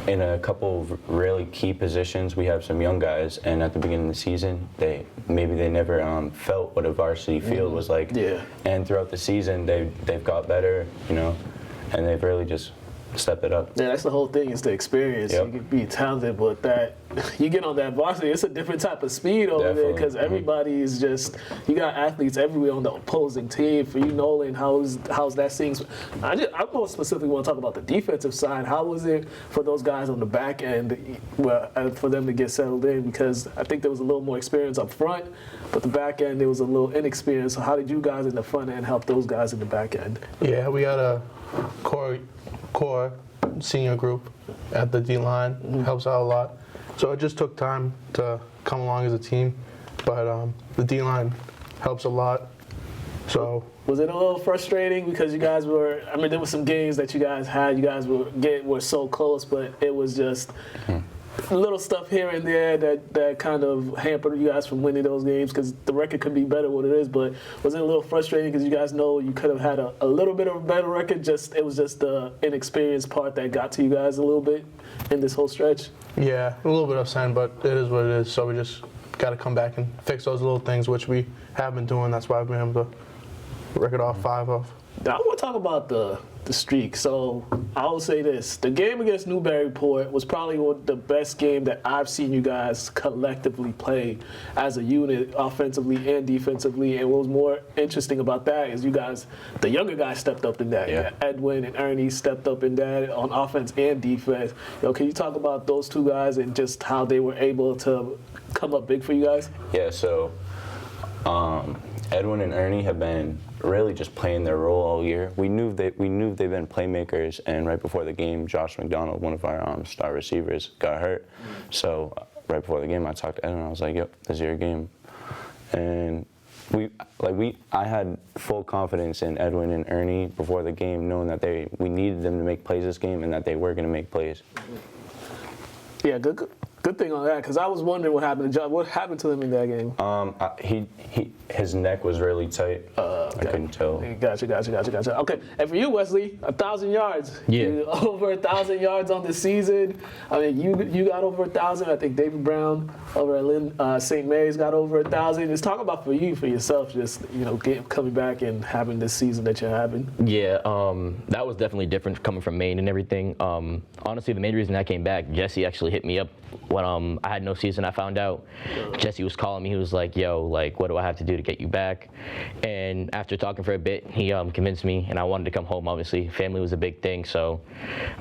in a couple of really key positions, we have some young guys, and at the beginning of the season, they never felt what a varsity field was like. Yeah. And throughout the season, they've got better, and they've really just step it up. Yeah, that's the whole thing, is the experience. Yep. You can be talented, but that you get on that varsity, it's a different type of speed over there Definitely. because everybody is just, you got athletes everywhere on the opposing team. For you, Nolan, how's that scene? I more specifically want to talk about the defensive side. How was it for those guys on the back end, for them to get settled in? Because I think there was a little more experience up front, but the back end, there was a little inexperience. So how did you guys in the front end help those guys in the back end? Yeah, we had a core senior group at the D-line. Helps out a lot. So it just took time to come along as a team, but the D-line helps a lot. So was it a little frustrating because you guys were, I mean, there were some games that you guys had, you guys were so close, but it was just little stuff here and there that kind of hampered you guys from winning those games, because the record could be better what it is, but was it a little frustrating because you guys know you could have had a little bit of a better record, it was just the inexperienced part that got to you guys a little bit in this whole stretch? yeah, a little bit upset, but it is what it is. So we just got to come back and fix those little things, which we have been doing. That's why I've been able to record off 5 of. Now, I want to talk about the streak. So I will say this. The game against Newburyport was probably the best game that I've seen you guys collectively play as a unit, offensively and defensively. And what was more interesting about that is you guys, the younger guys stepped up in that. Yeah. Edwin and Ernie stepped up in that on offense and defense. Can you talk about those two guys and just how they were able to come up big for you guys? Yeah, so Edwin and Ernie have been really just playing their role all year. We knew they've been playmakers, and right before the game, Josh McDonald, one of our star receivers, got hurt. So right before the game, I talked to Edwin. I was like, "Yep, this is your game." And I had full confidence in Edwin and Ernie before the game, knowing that we needed them to make plays this game and that they were going to make plays. Yeah, good thing on that, because I was wondering what happened to John. What happened to him in that game? His neck was really tight. Okay. I couldn't tell. Gotcha. Okay, and for you, Wesley, 1,000 yards. Yeah. You over 1,000 yards on the season. I mean, you got over 1,000. I think David Brown over at Lynn, St. Mary's got over 1,000. Just talk about for yourself, just coming back and having this season that you're having. Yeah, that was definitely different coming from Maine and everything. Honestly, the main reason I came back, Jesse actually hit me up when I had no season. I found out Jesse was calling me. He was like, "Yo, like, what do I have to do to get you back?" And after talking for a bit, he convinced me, and I wanted to come home. Obviously, family was a big thing. So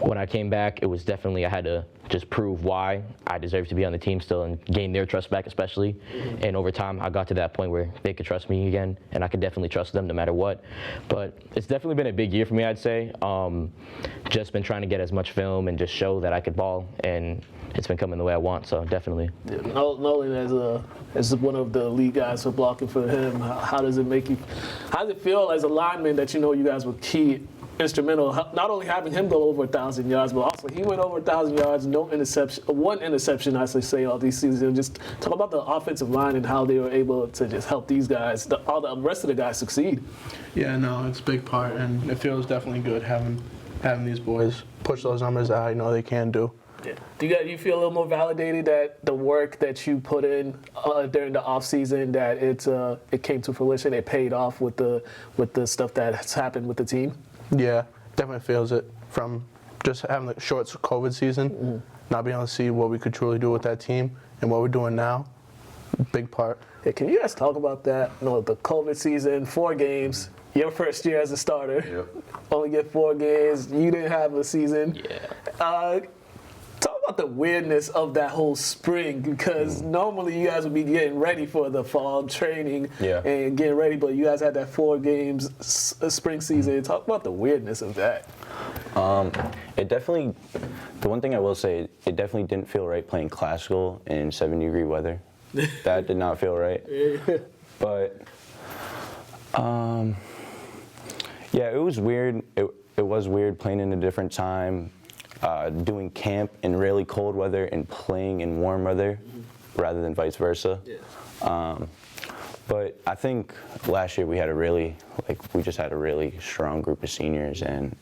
when I came back, it was definitely, I had to just prove why I deserved to be on the team still and gain their trust back, especially. And over time, I got to that point where they could trust me again, and I could definitely trust them no matter what. But it's definitely been a big year for me, I'd say. Just been trying to get as much film and just show that I could ball, and it's been coming the way I want, so definitely. Yeah, Nolan, as one of the lead guys for blocking for him, how does it make you? How does it feel as a lineman that you guys were key, instrumental, not only having him go over 1,000 yards, but also he went over 1,000 yards, no interception, one interception, I should say, all these seasons. Just talk about the offensive line and how they were able to just help these guys, all the rest of the guys succeed. Yeah, no, it's a big part, and it feels definitely good having these boys push those numbers that I know they can do. Yeah. Do you feel a little more validated that the work that you put in during the off season, that it came to fruition, it paid off with the stuff that's happened with the team? Yeah, definitely feels it from just having the short COVID season, not being able to see what we could truly do with that team and what we're doing now. Big part. Yeah, can you guys talk about that? The COVID season, 4 games. Your first year as a starter. Yep. Only get 4 games. You didn't have a season. Yeah. Talk about the weirdness of that whole spring, because normally you guys would be getting ready for the fall training and getting ready, but you guys had that 4 games spring season. Talk about the weirdness of that. It definitely, the one thing I will say, it definitely didn't feel right playing classical in 70-degree weather. That did not feel right. But, yeah, it was weird. It was weird playing in a different time. Doing camp in really cold weather and playing in warm weather rather than vice versa. But I think last year we had we just had a really strong group of seniors, and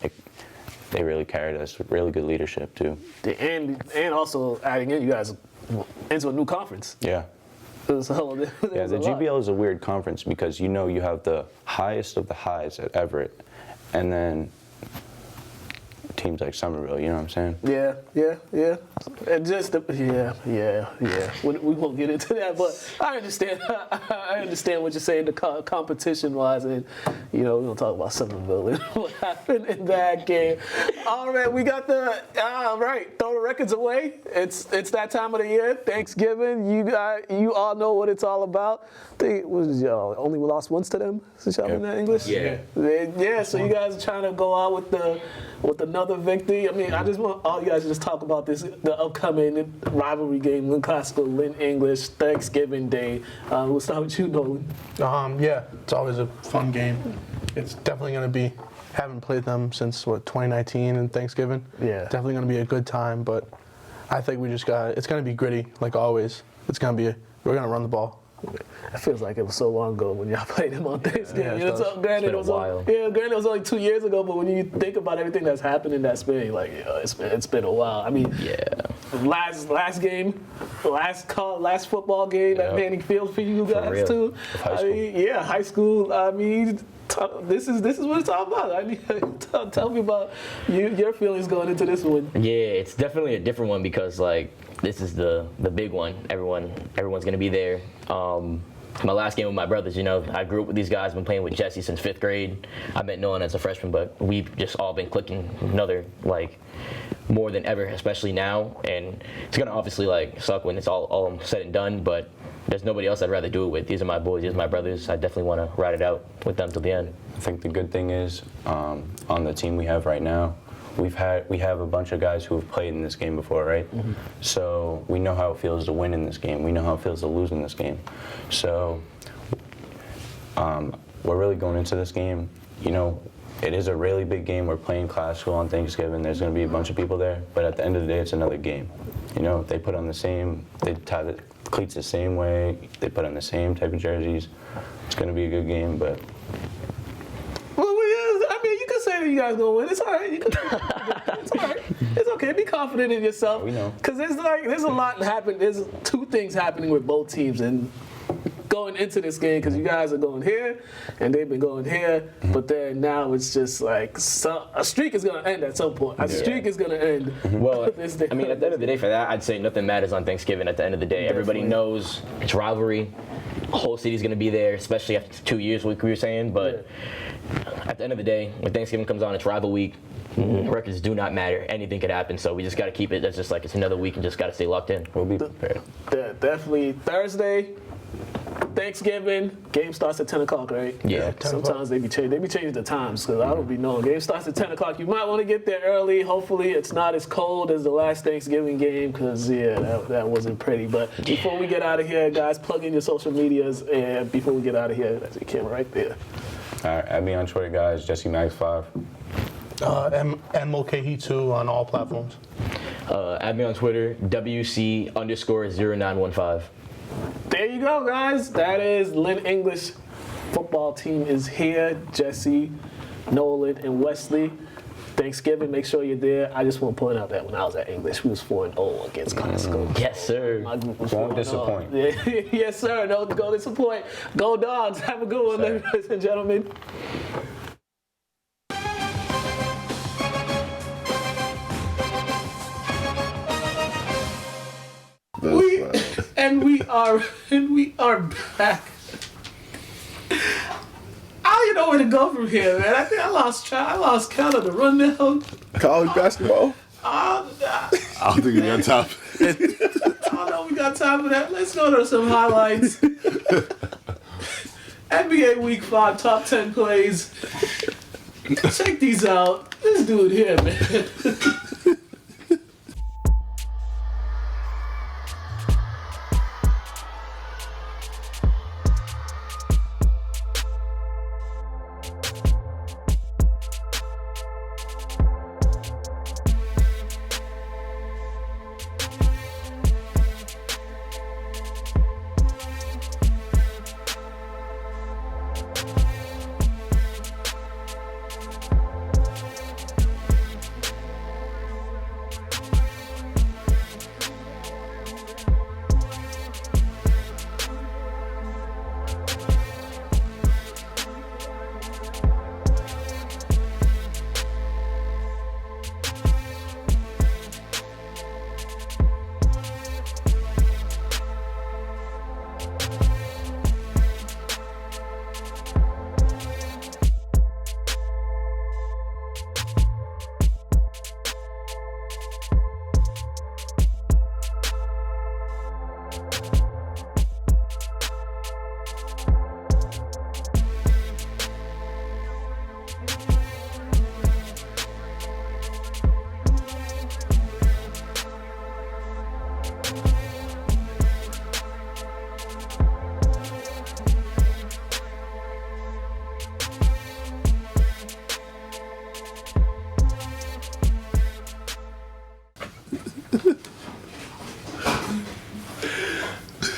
they really carried us with really good leadership too. And also adding in you guys into a new conference. Yeah. So the GBL is a weird conference because you have the highest of the highs at Everett, and then teams like Somerville. You know what I'm saying? Yeah. And just yeah. We won't get into that, but I understand. I understand what you're saying. The competition wise, and we don't talk about Somerville and what happened in that game. All right, we got throw the records away. It's that time of the year, Thanksgiving. You all know what it's all about. Y'all only lost once to them since y'all been in English. Yeah. So you guys are trying to go out with another victory. I mean, I just want all you guys to just talk about the upcoming rivalry game, Lynn Classical, Lynn English, Thanksgiving Day. We'll start with you, Nolan. Yeah, it's always a fun game. It's definitely going to be, haven't played them since 2019 and Thanksgiving. Yeah. Definitely going to be a good time, but I think it's going to be gritty like always. We're going to run the ball. It feels like it was so long ago when y'all played him on Thanksgiving. Yeah, Granted, it was only 2 years ago, but when you think about everything that's happened in that span, you're like, it's been a while. I mean, last game, last football game at Manning Field for you guys too. High school. I mean, this is what it's all about. I mean, tell me about your feelings going into this one. Yeah, it's definitely a different one because this is the big one. Everyone's gonna be there. My last game with my brothers, I grew up with these guys. Been playing with Jesse since 5th grade. I met Nolan as a freshman, but we've just all been clicking more than ever, especially now. And it's gonna obviously suck when it's all said and done, but there's nobody else I'd rather do it with. These are my boys. These are my brothers. I definitely want to ride it out with them till the end. I think the good thing is on the team we have right now, we have a bunch of guys who have played in this game before, right? Mm-hmm. So we know how it feels to win in this game. We know how it feels to lose in this game. So we're really going into this game. It is a really big game. We're playing Classical on Thanksgiving. There's going to be a bunch of people there, but at the end of the day, it's another game. They put on they tie the cleats the same way. They put on the same type of jerseys. It's going to be a good game, but. You can say that you guys gonna win. It's all right. It's all right. It's okay. Be confident in yourself. We know. Because there's a lot happening. There's two things happening with both teams and going into this game because you guys are going here and they've been going here, but then now it's just a streak is gonna end at some point. A streak is gonna end. Well, at the end of the day, for that, I'd say nothing matters on Thanksgiving. At the end of the day, everybody knows it's rivalry. The whole city's gonna be there, especially after 2 years, like we were saying. But at the end of the day, when Thanksgiving comes on, it's rival week. Records do not matter. Anything could happen, so we just got to keep it. That's just it's another week and just got to stay locked in. We'll be prepared. Definitely Thursday, Thanksgiving. Game starts at 10 o'clock, right? Yeah. Sometimes they be changing the times because I don't be knowing. Game starts at 10 o'clock. You might want to get there early. Hopefully, it's not as cold as the last Thanksgiving game because that wasn't pretty. But before we get out of here, guys, plug in your social medias and before we get out of here, that's your camera right there. All right, add me on Twitter, guys. Jesse Max 5. And Malcahy 2 on all platforms. Add me on Twitter, WC_0915. There you go, guys. That is Lynn English football team is here. Jesse, Nolan, and Wesley. Thanksgiving, make sure you're there. I just want to point out that when I was at English, we was 4-0 against Classical. Yes, sir. My group was Won't disappoint. Yes, sir. No, go disappoint. Go Dogs. Have a good one, ladies and gentlemen. We are back. I don't even know where to go from here, man. I think I lost count of the rundown. College basketball? I don't think we got time. I don't know if we got time for that. Let's go to some highlights. NBA Week 5 top 10 plays. Check these out. This dude here, man.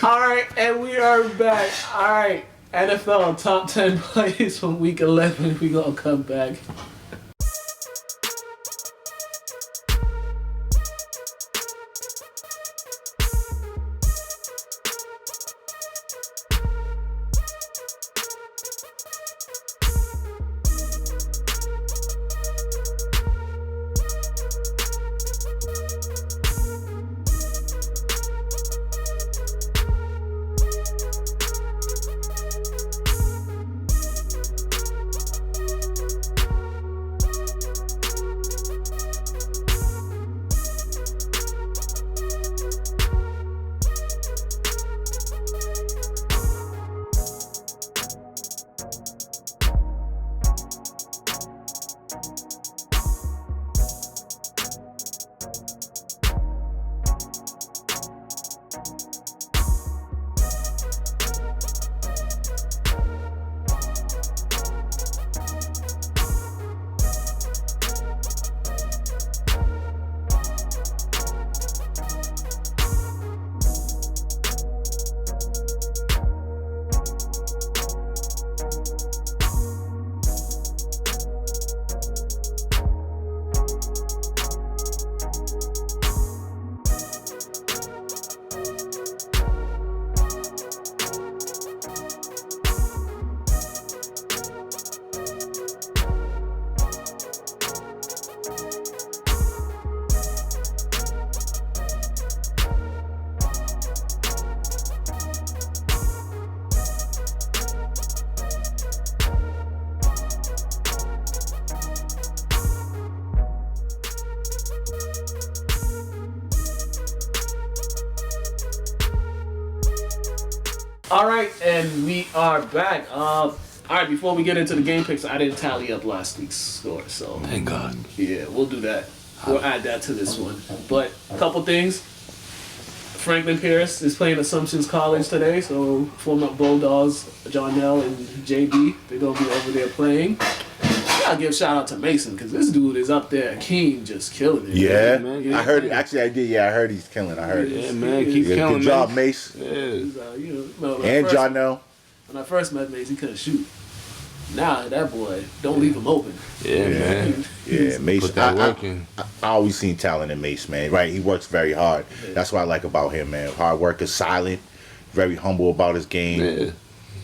All right, and we are back. All right, NFL top 10 plays from week 11. We gonna come back. All right, and we are back. All right, before we get into the game picks, I didn't tally up last week's score, so Thank God. yeah, we'll do that. We'll add that to this one. But a couple things. Franklin Pierce is playing Assumptions College today, so former Bulldogs, Jonell and JB, they're going to be over there playing. I gotta give a shout out to Mason, because this dude is up there, King, just killing it. Yeah, man, yeah, I heard. man. Actually, I did. Yeah, I heard he's killing. I heard. Yeah, man. Keep Yeah, killing, good job, man. Mace. Yeah. He's, when I And first- Jonell. When I first met Mace, he couldn't shoot. Now, that boy, don't leave him open. Yeah, man. Yeah, Mace. Put that I work in. always seen talent in Mace, man. Right, he works very hard. That's what I like about him, man. Hard worker, silent, very humble about his game. Yeah.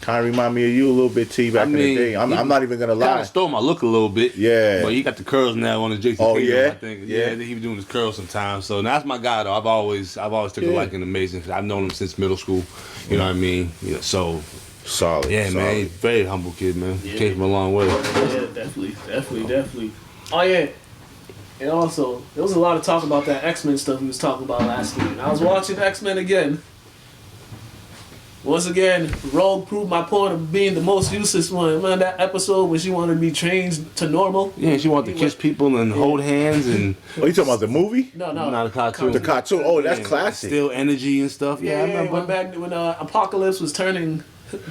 Kind of remind me of you a little bit, T, back in the day. I'm not even gonna Kind lie. of stole my look a little bit. Yeah. But he got the curls now on the Jason Oh, Tatum, yeah? I think. Yeah. Yeah, he was doing his curls sometimes. So that's my guy, though. I've always took a liking to Mason, because I've known him since middle school. You know what I mean? Yeah, so, Solid. yeah, solid. man. He's a very humble kid, man. Yeah. Came from a long way. Yeah, definitely. Oh, yeah. And also, there was a lot of talk about that X-Men stuff we was talking about last week. And I was watching X-Men again. Once again, Rogue proved my point of being the most useless one. Remember that episode when she wanted to be changed to normal? Yeah, she wanted to kiss people and hold hands and Oh, you talking about the movie? No. not a cartoon. The cartoon. Oh, that's Yeah, classic. Still energy and stuff. Yeah, I remember. When back when Apocalypse was turning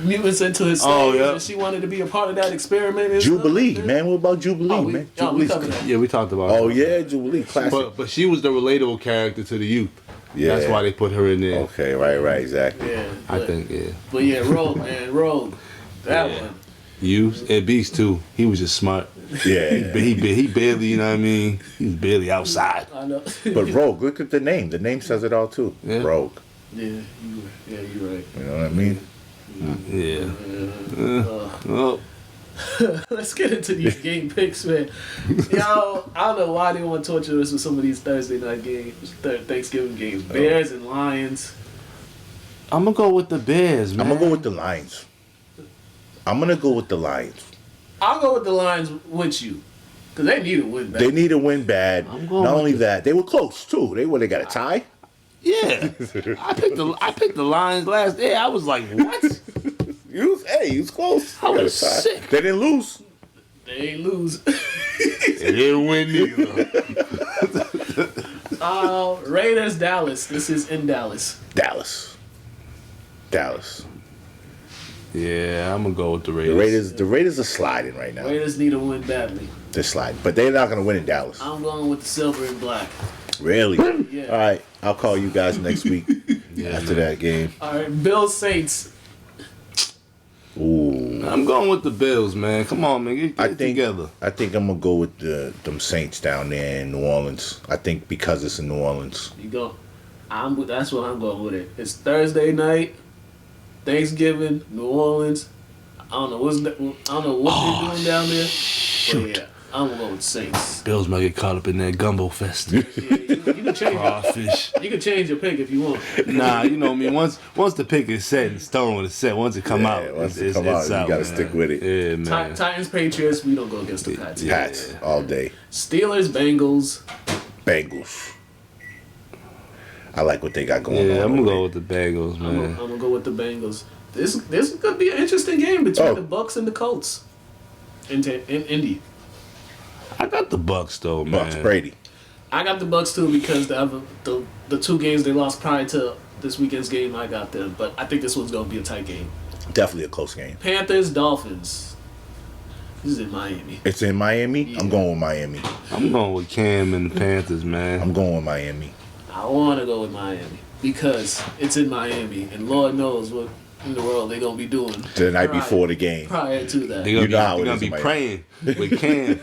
mutants into his Oh, slaves, yeah. and she wanted to be a part of that experiment. And Jubilee, stuff. man. What about Jubilee, Oh, we man? covered Jubilee's that. Yeah, we talked about Oh that. yeah, Jubilee, classic. But she was the relatable character to the youth. Yeah. That's why they put her in there. Okay, right, exactly. Yeah, I but- think, yeah. But yeah, Rogue, that Yeah. one. Youth and Beast too. He was just smart. Yeah. He barely, you know what I mean? He was barely outside. I know. But Rogue, look at the name. The name says it all too. Yeah. Rogue. you're right. You know what I mean? Yeah. Oh, Let's get into these game picks, man. Yo, I don't know why they want to torture us with some of these Thursday night games, Thanksgiving games. Bears and Lions. I'm gonna go with the Bears, man. I'm gonna go with the Lions. I'm gonna go with the Lions. I'll go with the Lions with you, because they need a win back. They need to win bad. I'm going Not with only the- that, they were close too. They got a tie. Yeah, I picked the Lions last day. I was like, what? You was close. I was sick. They didn't lose. They ain't lose. They didn't win either. Raiders, Dallas. This is in Dallas. Dallas. Yeah, I'm gonna go with the Raiders. The Raiders are sliding right now. Raiders need a win badly. They're sliding, but they're not gonna win in Dallas. I'm going with the silver and black. Really? Yeah. All right, I'll call you guys next week after that game. All right, Bills, Saints. Ooh. I'm going with the Bills, man. Come on, man. Get it together. I think I'm gonna go with them Saints down there in New Orleans. I think because it's in New Orleans. You go. That's what I'm going with it. It's Thursday night, Thanksgiving, New Orleans. I don't know what they're doing down there. But yeah, I'm going with Saints. Bills might get caught up in that gumbo fest. Yeah, you can change Crawfish. You can change your pick if you want. Nah, you know me. Once the pick is set in stone, it's set. Once it come out, once it's out, out, you gotta man. stick with it. Yeah, man. Titans, Patriots. We don't go against the Pats. Pats all day. Steelers, Bengals. Bengals. I like what they got going on. Yeah, I'm gonna over go with the Bengals, man. I'm gonna go with the Bengals. This could be an interesting game between the Bucks and the Colts. In Indy. I got the Bucks though, man. Bucks, Brady. I got the Bucks too because the two games they lost prior to this weekend's game, I got them. But I think this one's gonna be a tight game. Definitely a close game. Panthers, Dolphins. This is in Miami. It's in Miami? Yeah. I'm going with Miami. I'm going with Cam and the Panthers, man. I'm going with Miami. I want to go with Miami because it's in Miami, and Lord knows what in the world they're gonna be doing The night before the game. Prior to that, They're gonna be praying with Cam.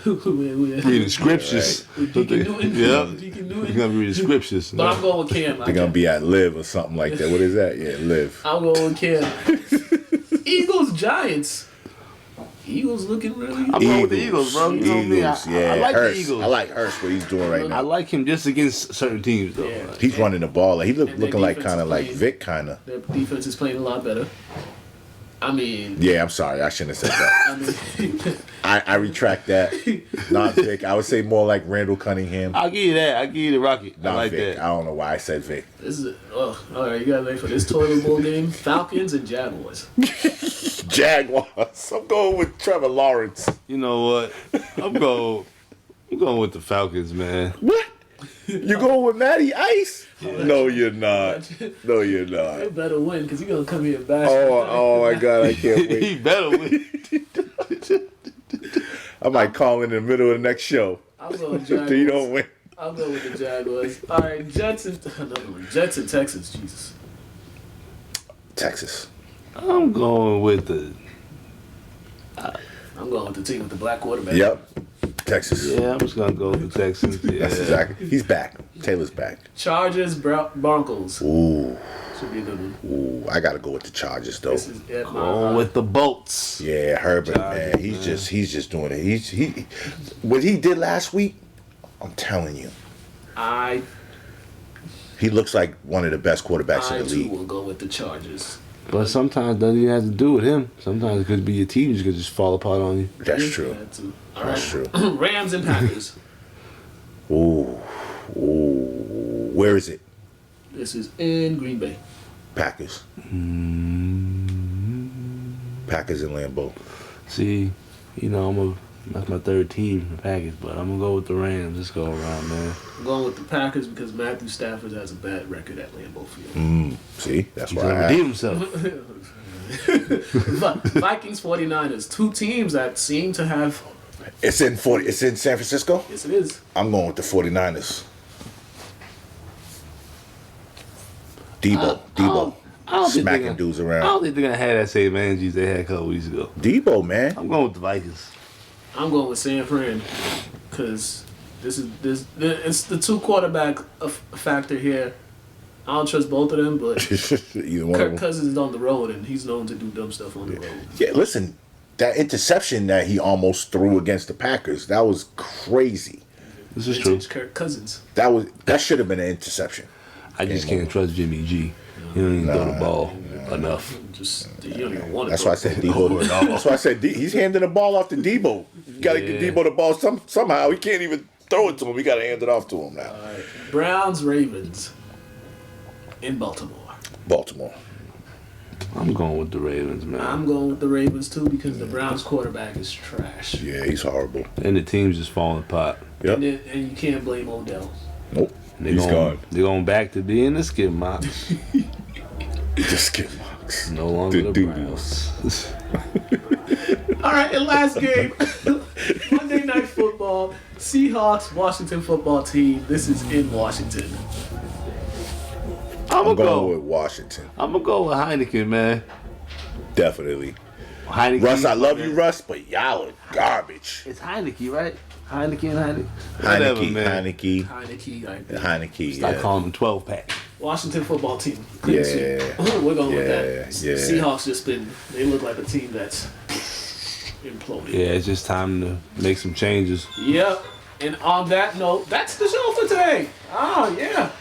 Reading scriptures. With Deacon Newton. Yep. Deacon You're Newton. gonna be reading scriptures. But I'm going with Cam. They're going to be at Live or something like that. What is that? Yeah, Live. I'm going with Cam. Eagles, Giants. Eagles looking really. I'm going with the Eagles, bro. You know me. I like Hurst. the Eagles. I like Hurst, what he's doing right I now. like him just against certain teams, though. Yeah. He's running the ball. He And their looking like defense kind of is like playing- Vic, kind of. Their defense is playing a lot better. I mean, Yeah, I'm sorry. I shouldn't have said that. I mean, I retract that. Not Vic. I would say more like Randall Cunningham. I'll give you that. I'll give you the Rocket. Not I like Vic. that. I don't know why I said Vic. this is all right. You gotta wait for this toilet bowl game. Falcons and Jaguars. Jaguars. I'm going with Trevor Lawrence. You know what? I'm going with the Falcons, man. What? You going with Matty Ice? No, you're not. No, you're They not. better win because you're gonna come here and bash. Oh my God! I can't wait. He better win. I might call in the middle of the next show. I'm going If Jaguars. you don't win. I'll go with the Jaguars. All right, Jets and Texans. Jesus. Texas. I'm going with the. I'm going with the team with the black quarterback. Yep. Texas. Yeah, I'm just gonna go with the Texans. Yeah. That's exactly. He's back. Taylor's back. Chargers, Broncos. Ooh. Should be a good one. Ooh. I gotta go with the Chargers though. This is at my Going with the Bolts. Yeah, Herbert, Chargers, man. He's just doing it. He what he did last week, I'm telling you. He looks like one of the best quarterbacks I in the too league. will go with the Chargers. But sometimes it doesn't even have to do with him. Sometimes it could be your team just could just fall apart on you. That's true. That too. All That's right. true. Rams and Packers. Ooh. Ooh. Where is it? This is in Green Bay. Packers. Packers and Lambeau. See, you know, that's my third team, the Packers, but I'm gonna go with the Rams this go around, man. I'm going with the Packers because Matthew Stafford has a bad record at Lambeau Field. See, that's He's why gonna I redeem himself. Vikings 49ers, two teams that seem to have. It's in San Francisco? Yes, it is. I'm going with the 49ers. Debo. I don't think Smacking they're gonna- dudes I around. don't think they're gonna have that same energy they had a couple weeks ago. Debo, man. I'm going with the Vikings. I'm going with San Fran because it's the two quarterback factor here. I don't trust both of them, but Either one of Kirk them. Cousins is on the road and he's known to do dumb stuff on the road. Yeah, listen, that interception that he almost threw against the Packers, that was crazy. This is true. Vintage Kirk Cousins. That should have been an interception. I just can't trust Jimmy G. He don't even throw the ball enough. Just you don't even want to. That's why I said Debo. That's why I said he's handing the ball off to Debo. You got to get Debo the ball somehow. He can't even throw it to him. We got to hand it off to him now. All right. Browns, Ravens in Baltimore. Baltimore. I'm going with the Ravens, man. I'm going with the Ravens too because the Browns quarterback is trash. Yeah, he's horrible. And the team's just falling apart. Yep. And you can't blame Odell. Nope. He's gone. They're going back to being the skid marks. Just skid marks. No longer the Browns. All right, and last game, Monday Night Football, Seahawks, Washington football team. This is in Washington. I'm going with Washington. I'm going to go with Heineken, man. Definitely. Heineken. Russ, I love you, Russ, but y'all are garbage. It's Heineken, right? Heineken. Heineke. Start calling them 12-pack. Washington football team. Yeah. We're going with that. Yeah. Seahawks they look like a team that's imploding. Yeah, it's just time to make some changes. Yep. And on that note, that's the show for today. Oh, yeah.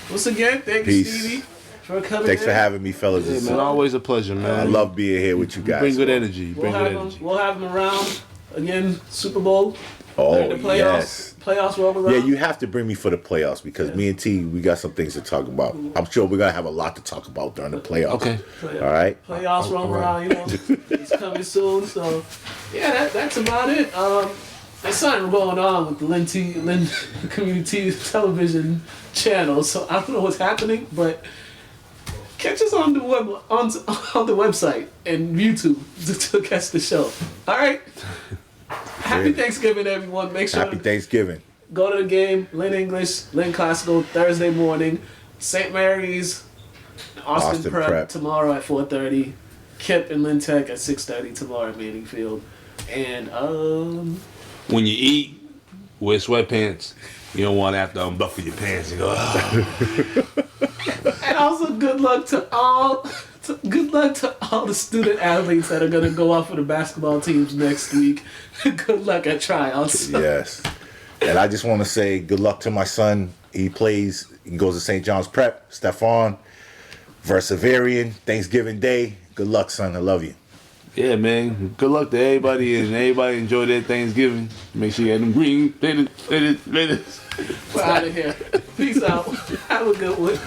Once again, thank you, Stevie, for coming Thanks in. for having me, fellas. Yeah, man, always a pleasure, man. I love being here with you guys. Bring good energy. We'll have them around again, Super Bowl. Oh, the playoffs. yes. Playoffs roll around. Yeah, you have to bring me for the playoffs because me and T, we got some things to talk about. I'm sure we're going to have a lot to talk about during the playoffs. Okay. All right? Playoffs roll around, it's coming soon. So, yeah, that's about it. There's something going on with the Lynn Community Television channel, so I don't know what's happening, but catch us on the website and YouTube to catch the show. All right. Happy Thanksgiving, everyone. Make sure Happy Thanksgiving. Go to the game. Lynn English, Lynn Classical, Thursday morning. St. Mary's, Austin Prep tomorrow at 4:30. Kip and Lynn Tech at 6:30 tomorrow at Manning Field. And when you eat, wear sweatpants. You don't want to have to unbuckle your pants and go. Oh. And also, good luck to all the student athletes that are going to go out for the basketball teams next week. Good luck at tryouts. Yes. And I just want to say good luck to my son. He goes to St. John's Prep, Stephon, Versavarian, Thanksgiving Day. Good luck, son. I love you. Yeah, man. Good luck to everybody and everybody enjoy their Thanksgiving. Make sure you have them green. We're out of here. Peace out. Have a good one.